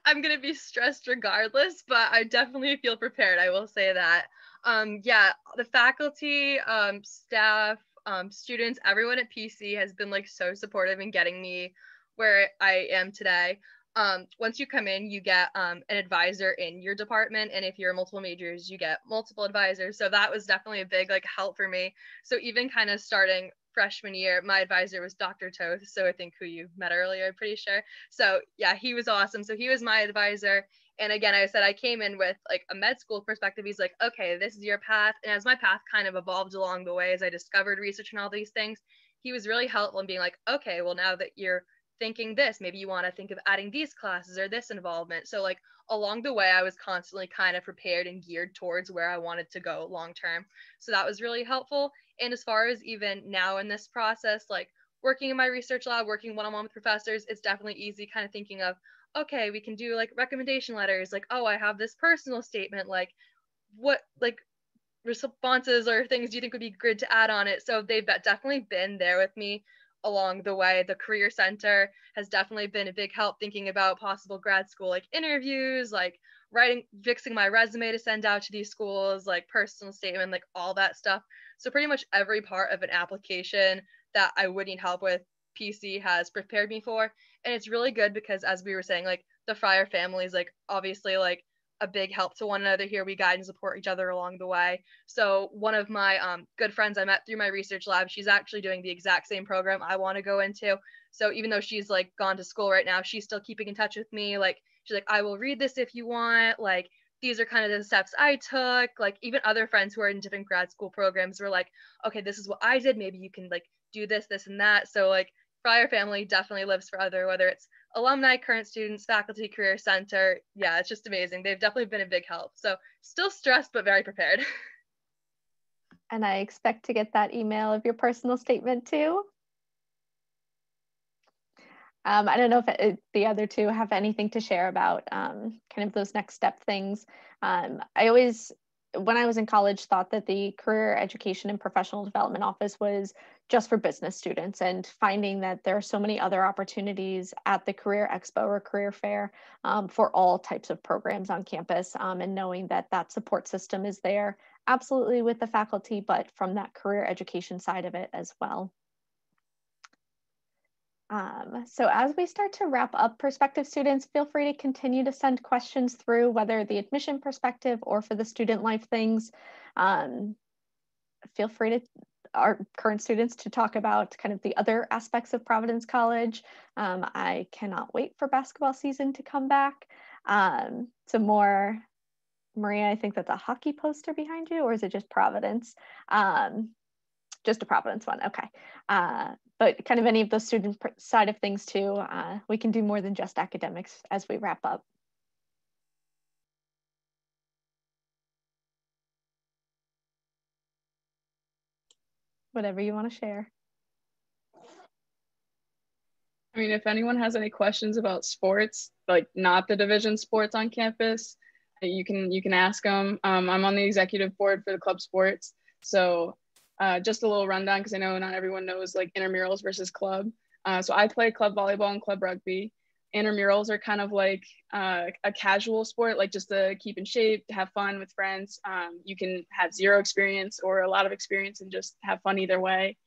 I'm going to be stressed regardless, but I definitely feel prepared. I will say that. Yeah, the faculty, staff, students, everyone at PC has been like so supportive in getting me where I am today. Once you come in, you get an advisor in your department, and if you're multiple majors, you get multiple advisors. So that was definitely a big like help for me. So even kind of starting freshman year, my advisor was Dr. Toth, so I think who you met earlier, I'm pretty sure. So yeah, he was awesome. So he was my advisor. And again, I said I came in with like a med school perspective. He's like, okay, this is your path. And as my path kind of evolved along the way, as I discovered research and all these things, he was really helpful in being like, okay, well, now that you're thinking this, maybe you want to think of adding these classes or this involvement. So like along the way, I was constantly kind of prepared and geared towards where I wanted to go long term. So that was really helpful. And as far as even now in this process, like working in my research lab, working one-on-one with professors, it's definitely easy kind of thinking of, okay, we can do like recommendation letters, like, oh, I have this personal statement, like what like responses or things do you think would be good to add on it? So they've definitely been there with me along the way. The Career Center has definitely been a big help thinking about possible grad school like interviews, like fixing my resume to send out to these schools, like personal statement, like all that stuff. So pretty much every part of an application that I would need help with, PC has prepared me for. And it's really good because, as we were saying, like the Fryer family is like obviously like a big help to one another here. We guide and support each other along the way. So one of my good friends I met through my research lab, she's actually doing the exact same program I want to go into. So even though she's like gone to school right now, she's still keeping in touch with me. Like she's like, I will read this if you want. Like these are kind of the steps I took. Like even other friends who are in different grad school programs were like, okay, this is what I did. Maybe you can like do this, this, and that. So like Fryer family definitely lives for other, whether it's alumni, current students, faculty, career center. Yeah, it's just amazing. They've definitely been a big help. So still stressed, but very prepared. And I expect to get that email of your personal statement too. I don't know if the other 2 have anything to share about kind of those next step things. I always, when I was in college, thought that the Career Education and Professional Development Office was just for business students, and finding that there are so many other opportunities at the Career Expo or Career Fair for all types of programs on campus, and knowing that that support system is there absolutely with the faculty, but from that career education side of it as well. So as we start to wrap up, prospective students, feel free to continue to send questions through, whether the admission perspective or for the student life things. Feel free to our current students to talk about kind of the other aspects of Providence College. I cannot wait for basketball season to come back. Some more, Maria, I think that's a hockey poster behind you, or is it just Providence? Just a Providence one, okay. But kind of any of those student side of things too, we can do more than just academics as we wrap up. Whatever you want to share. I mean, if anyone has any questions about sports, like not the division sports on campus, you can ask them. I'm on the executive board for the club sports. So just a little rundown, because I know not everyone knows like intramurals versus club. So I play club volleyball and club rugby. Intramurals are kind of like a casual sport, like just to keep in shape, to have fun with friends. You can have 0 experience or a lot of experience and just have fun either way.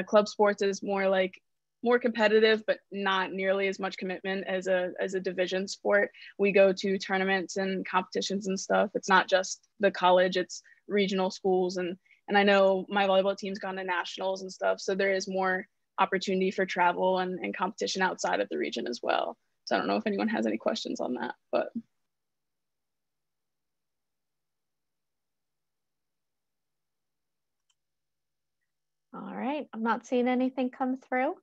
Club sports is more competitive, but not nearly as much commitment as a division sport. We go to tournaments and competitions and stuff. It's not just the college, it's regional schools. And I know my volleyball team's gone to nationals and stuff. So there is more opportunity for travel and competition outside of the region as well. So I don't know if anyone has any questions on that, but. All right, I'm not seeing anything come through.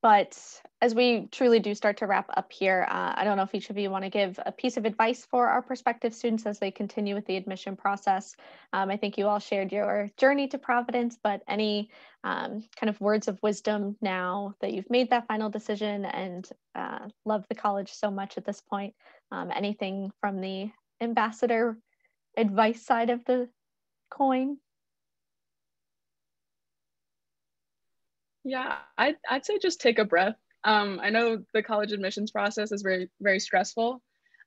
But as we truly do start to wrap up here, I don't know if each of you want to give a piece of advice for our prospective students as they continue with the admission process. I think you all shared your journey to Providence, but any kind of words of wisdom now that you've made that final decision and love the college so much at this point, anything from the ambassador advice side of the coin? Yeah, I'd say just take a breath. I know the college admissions process is very, very stressful.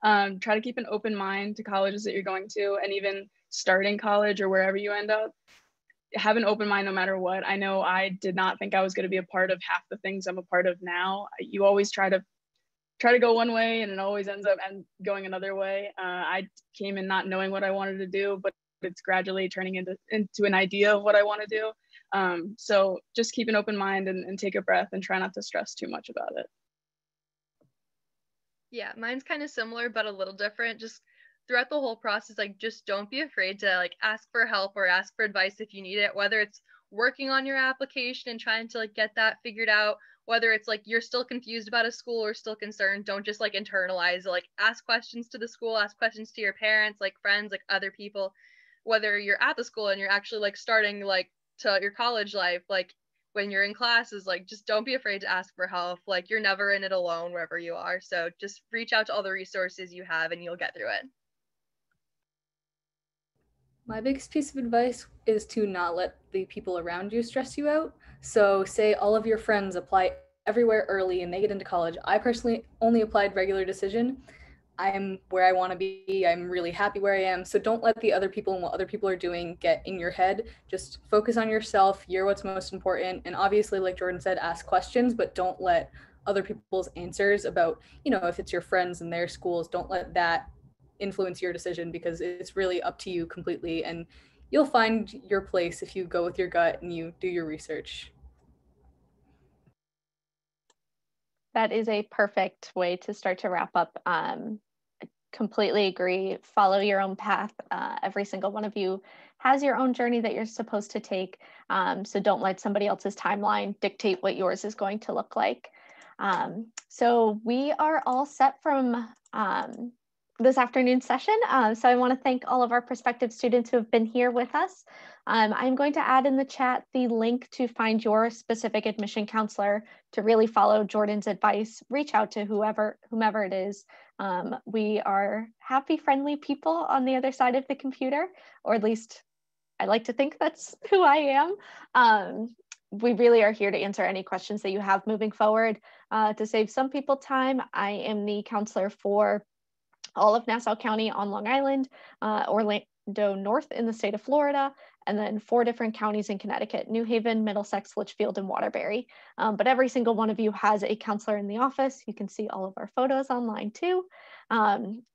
Try to keep an open mind to colleges that you're going to, and even starting college or wherever you end up, have an open mind no matter what. I know I did not think I was going to be a part of half the things I'm a part of now. You always try to go one way and it always ends up going another way. I came in not knowing what I wanted to do, but it's gradually turning into an idea of what I want to do. So just keep an open mind and take a breath and try not to stress too much about it. Yeah, mine's kind of similar, but a little different. Just throughout the whole process, like, just don't be afraid to like ask for help or ask for advice if you need it, whether it's working on your application and trying to like get that figured out, whether it's like you're still confused about a school or still concerned. Don't just like internalize it. Like, ask questions to the school, ask questions to your parents, like friends, like other people, whether you're at the school and you're actually like starting like to your college life, like when you're in classes, like just don't be afraid to ask for help. Like, you're never in it alone wherever you are. So just reach out to all the resources you have and you'll get through it. My biggest piece of advice is to not let the people around you stress you out. So say all of your friends apply everywhere early and they get into college. I personally only applied regular decision. I'm where I want to be. I'm really happy where I am. So don't let the other people and what other people are doing get in your head. Just focus on yourself. You're what's most important. And obviously, like Jordan said, ask questions, but don't let other people's answers about, if it's your friends and their schools, don't let that influence your decision, because it's really up to you completely. And you'll find your place if you go with your gut and you do your research. That is a perfect way to start to wrap up. Completely agree. Follow your own path. Every single one of you has your own journey that you're supposed to take. So don't let somebody else's timeline dictate what yours is going to look like. So we are all set from this afternoon's session. So I want to thank all of our prospective students who have been here with us. I'm going to add in the chat the link to find your specific admission counselor to really follow Jordan's advice. Reach out to whomever it is. We are happy, friendly people on the other side of the computer, or at least I like to think that's who I am. We really are here to answer any questions that you have moving forward. To save some people time, I am the counselor for all of Nassau County on Long Island, Orlando North in the state of Florida, and then 4 different counties in Connecticut: New Haven, Middlesex, Litchfield, and Waterbury. But every single one of you has a counselor in the office. You can see all of our photos online too.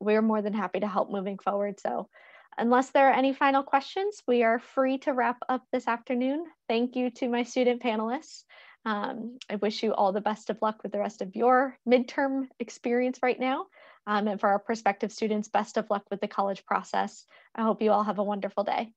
We're more than happy to help moving forward. So unless there are any final questions, we are free to wrap up this afternoon. Thank you to my student panelists. I wish you all the best of luck with the rest of your midterm experience right now. And for our prospective students, best of luck with the college process. I hope you all have a wonderful day.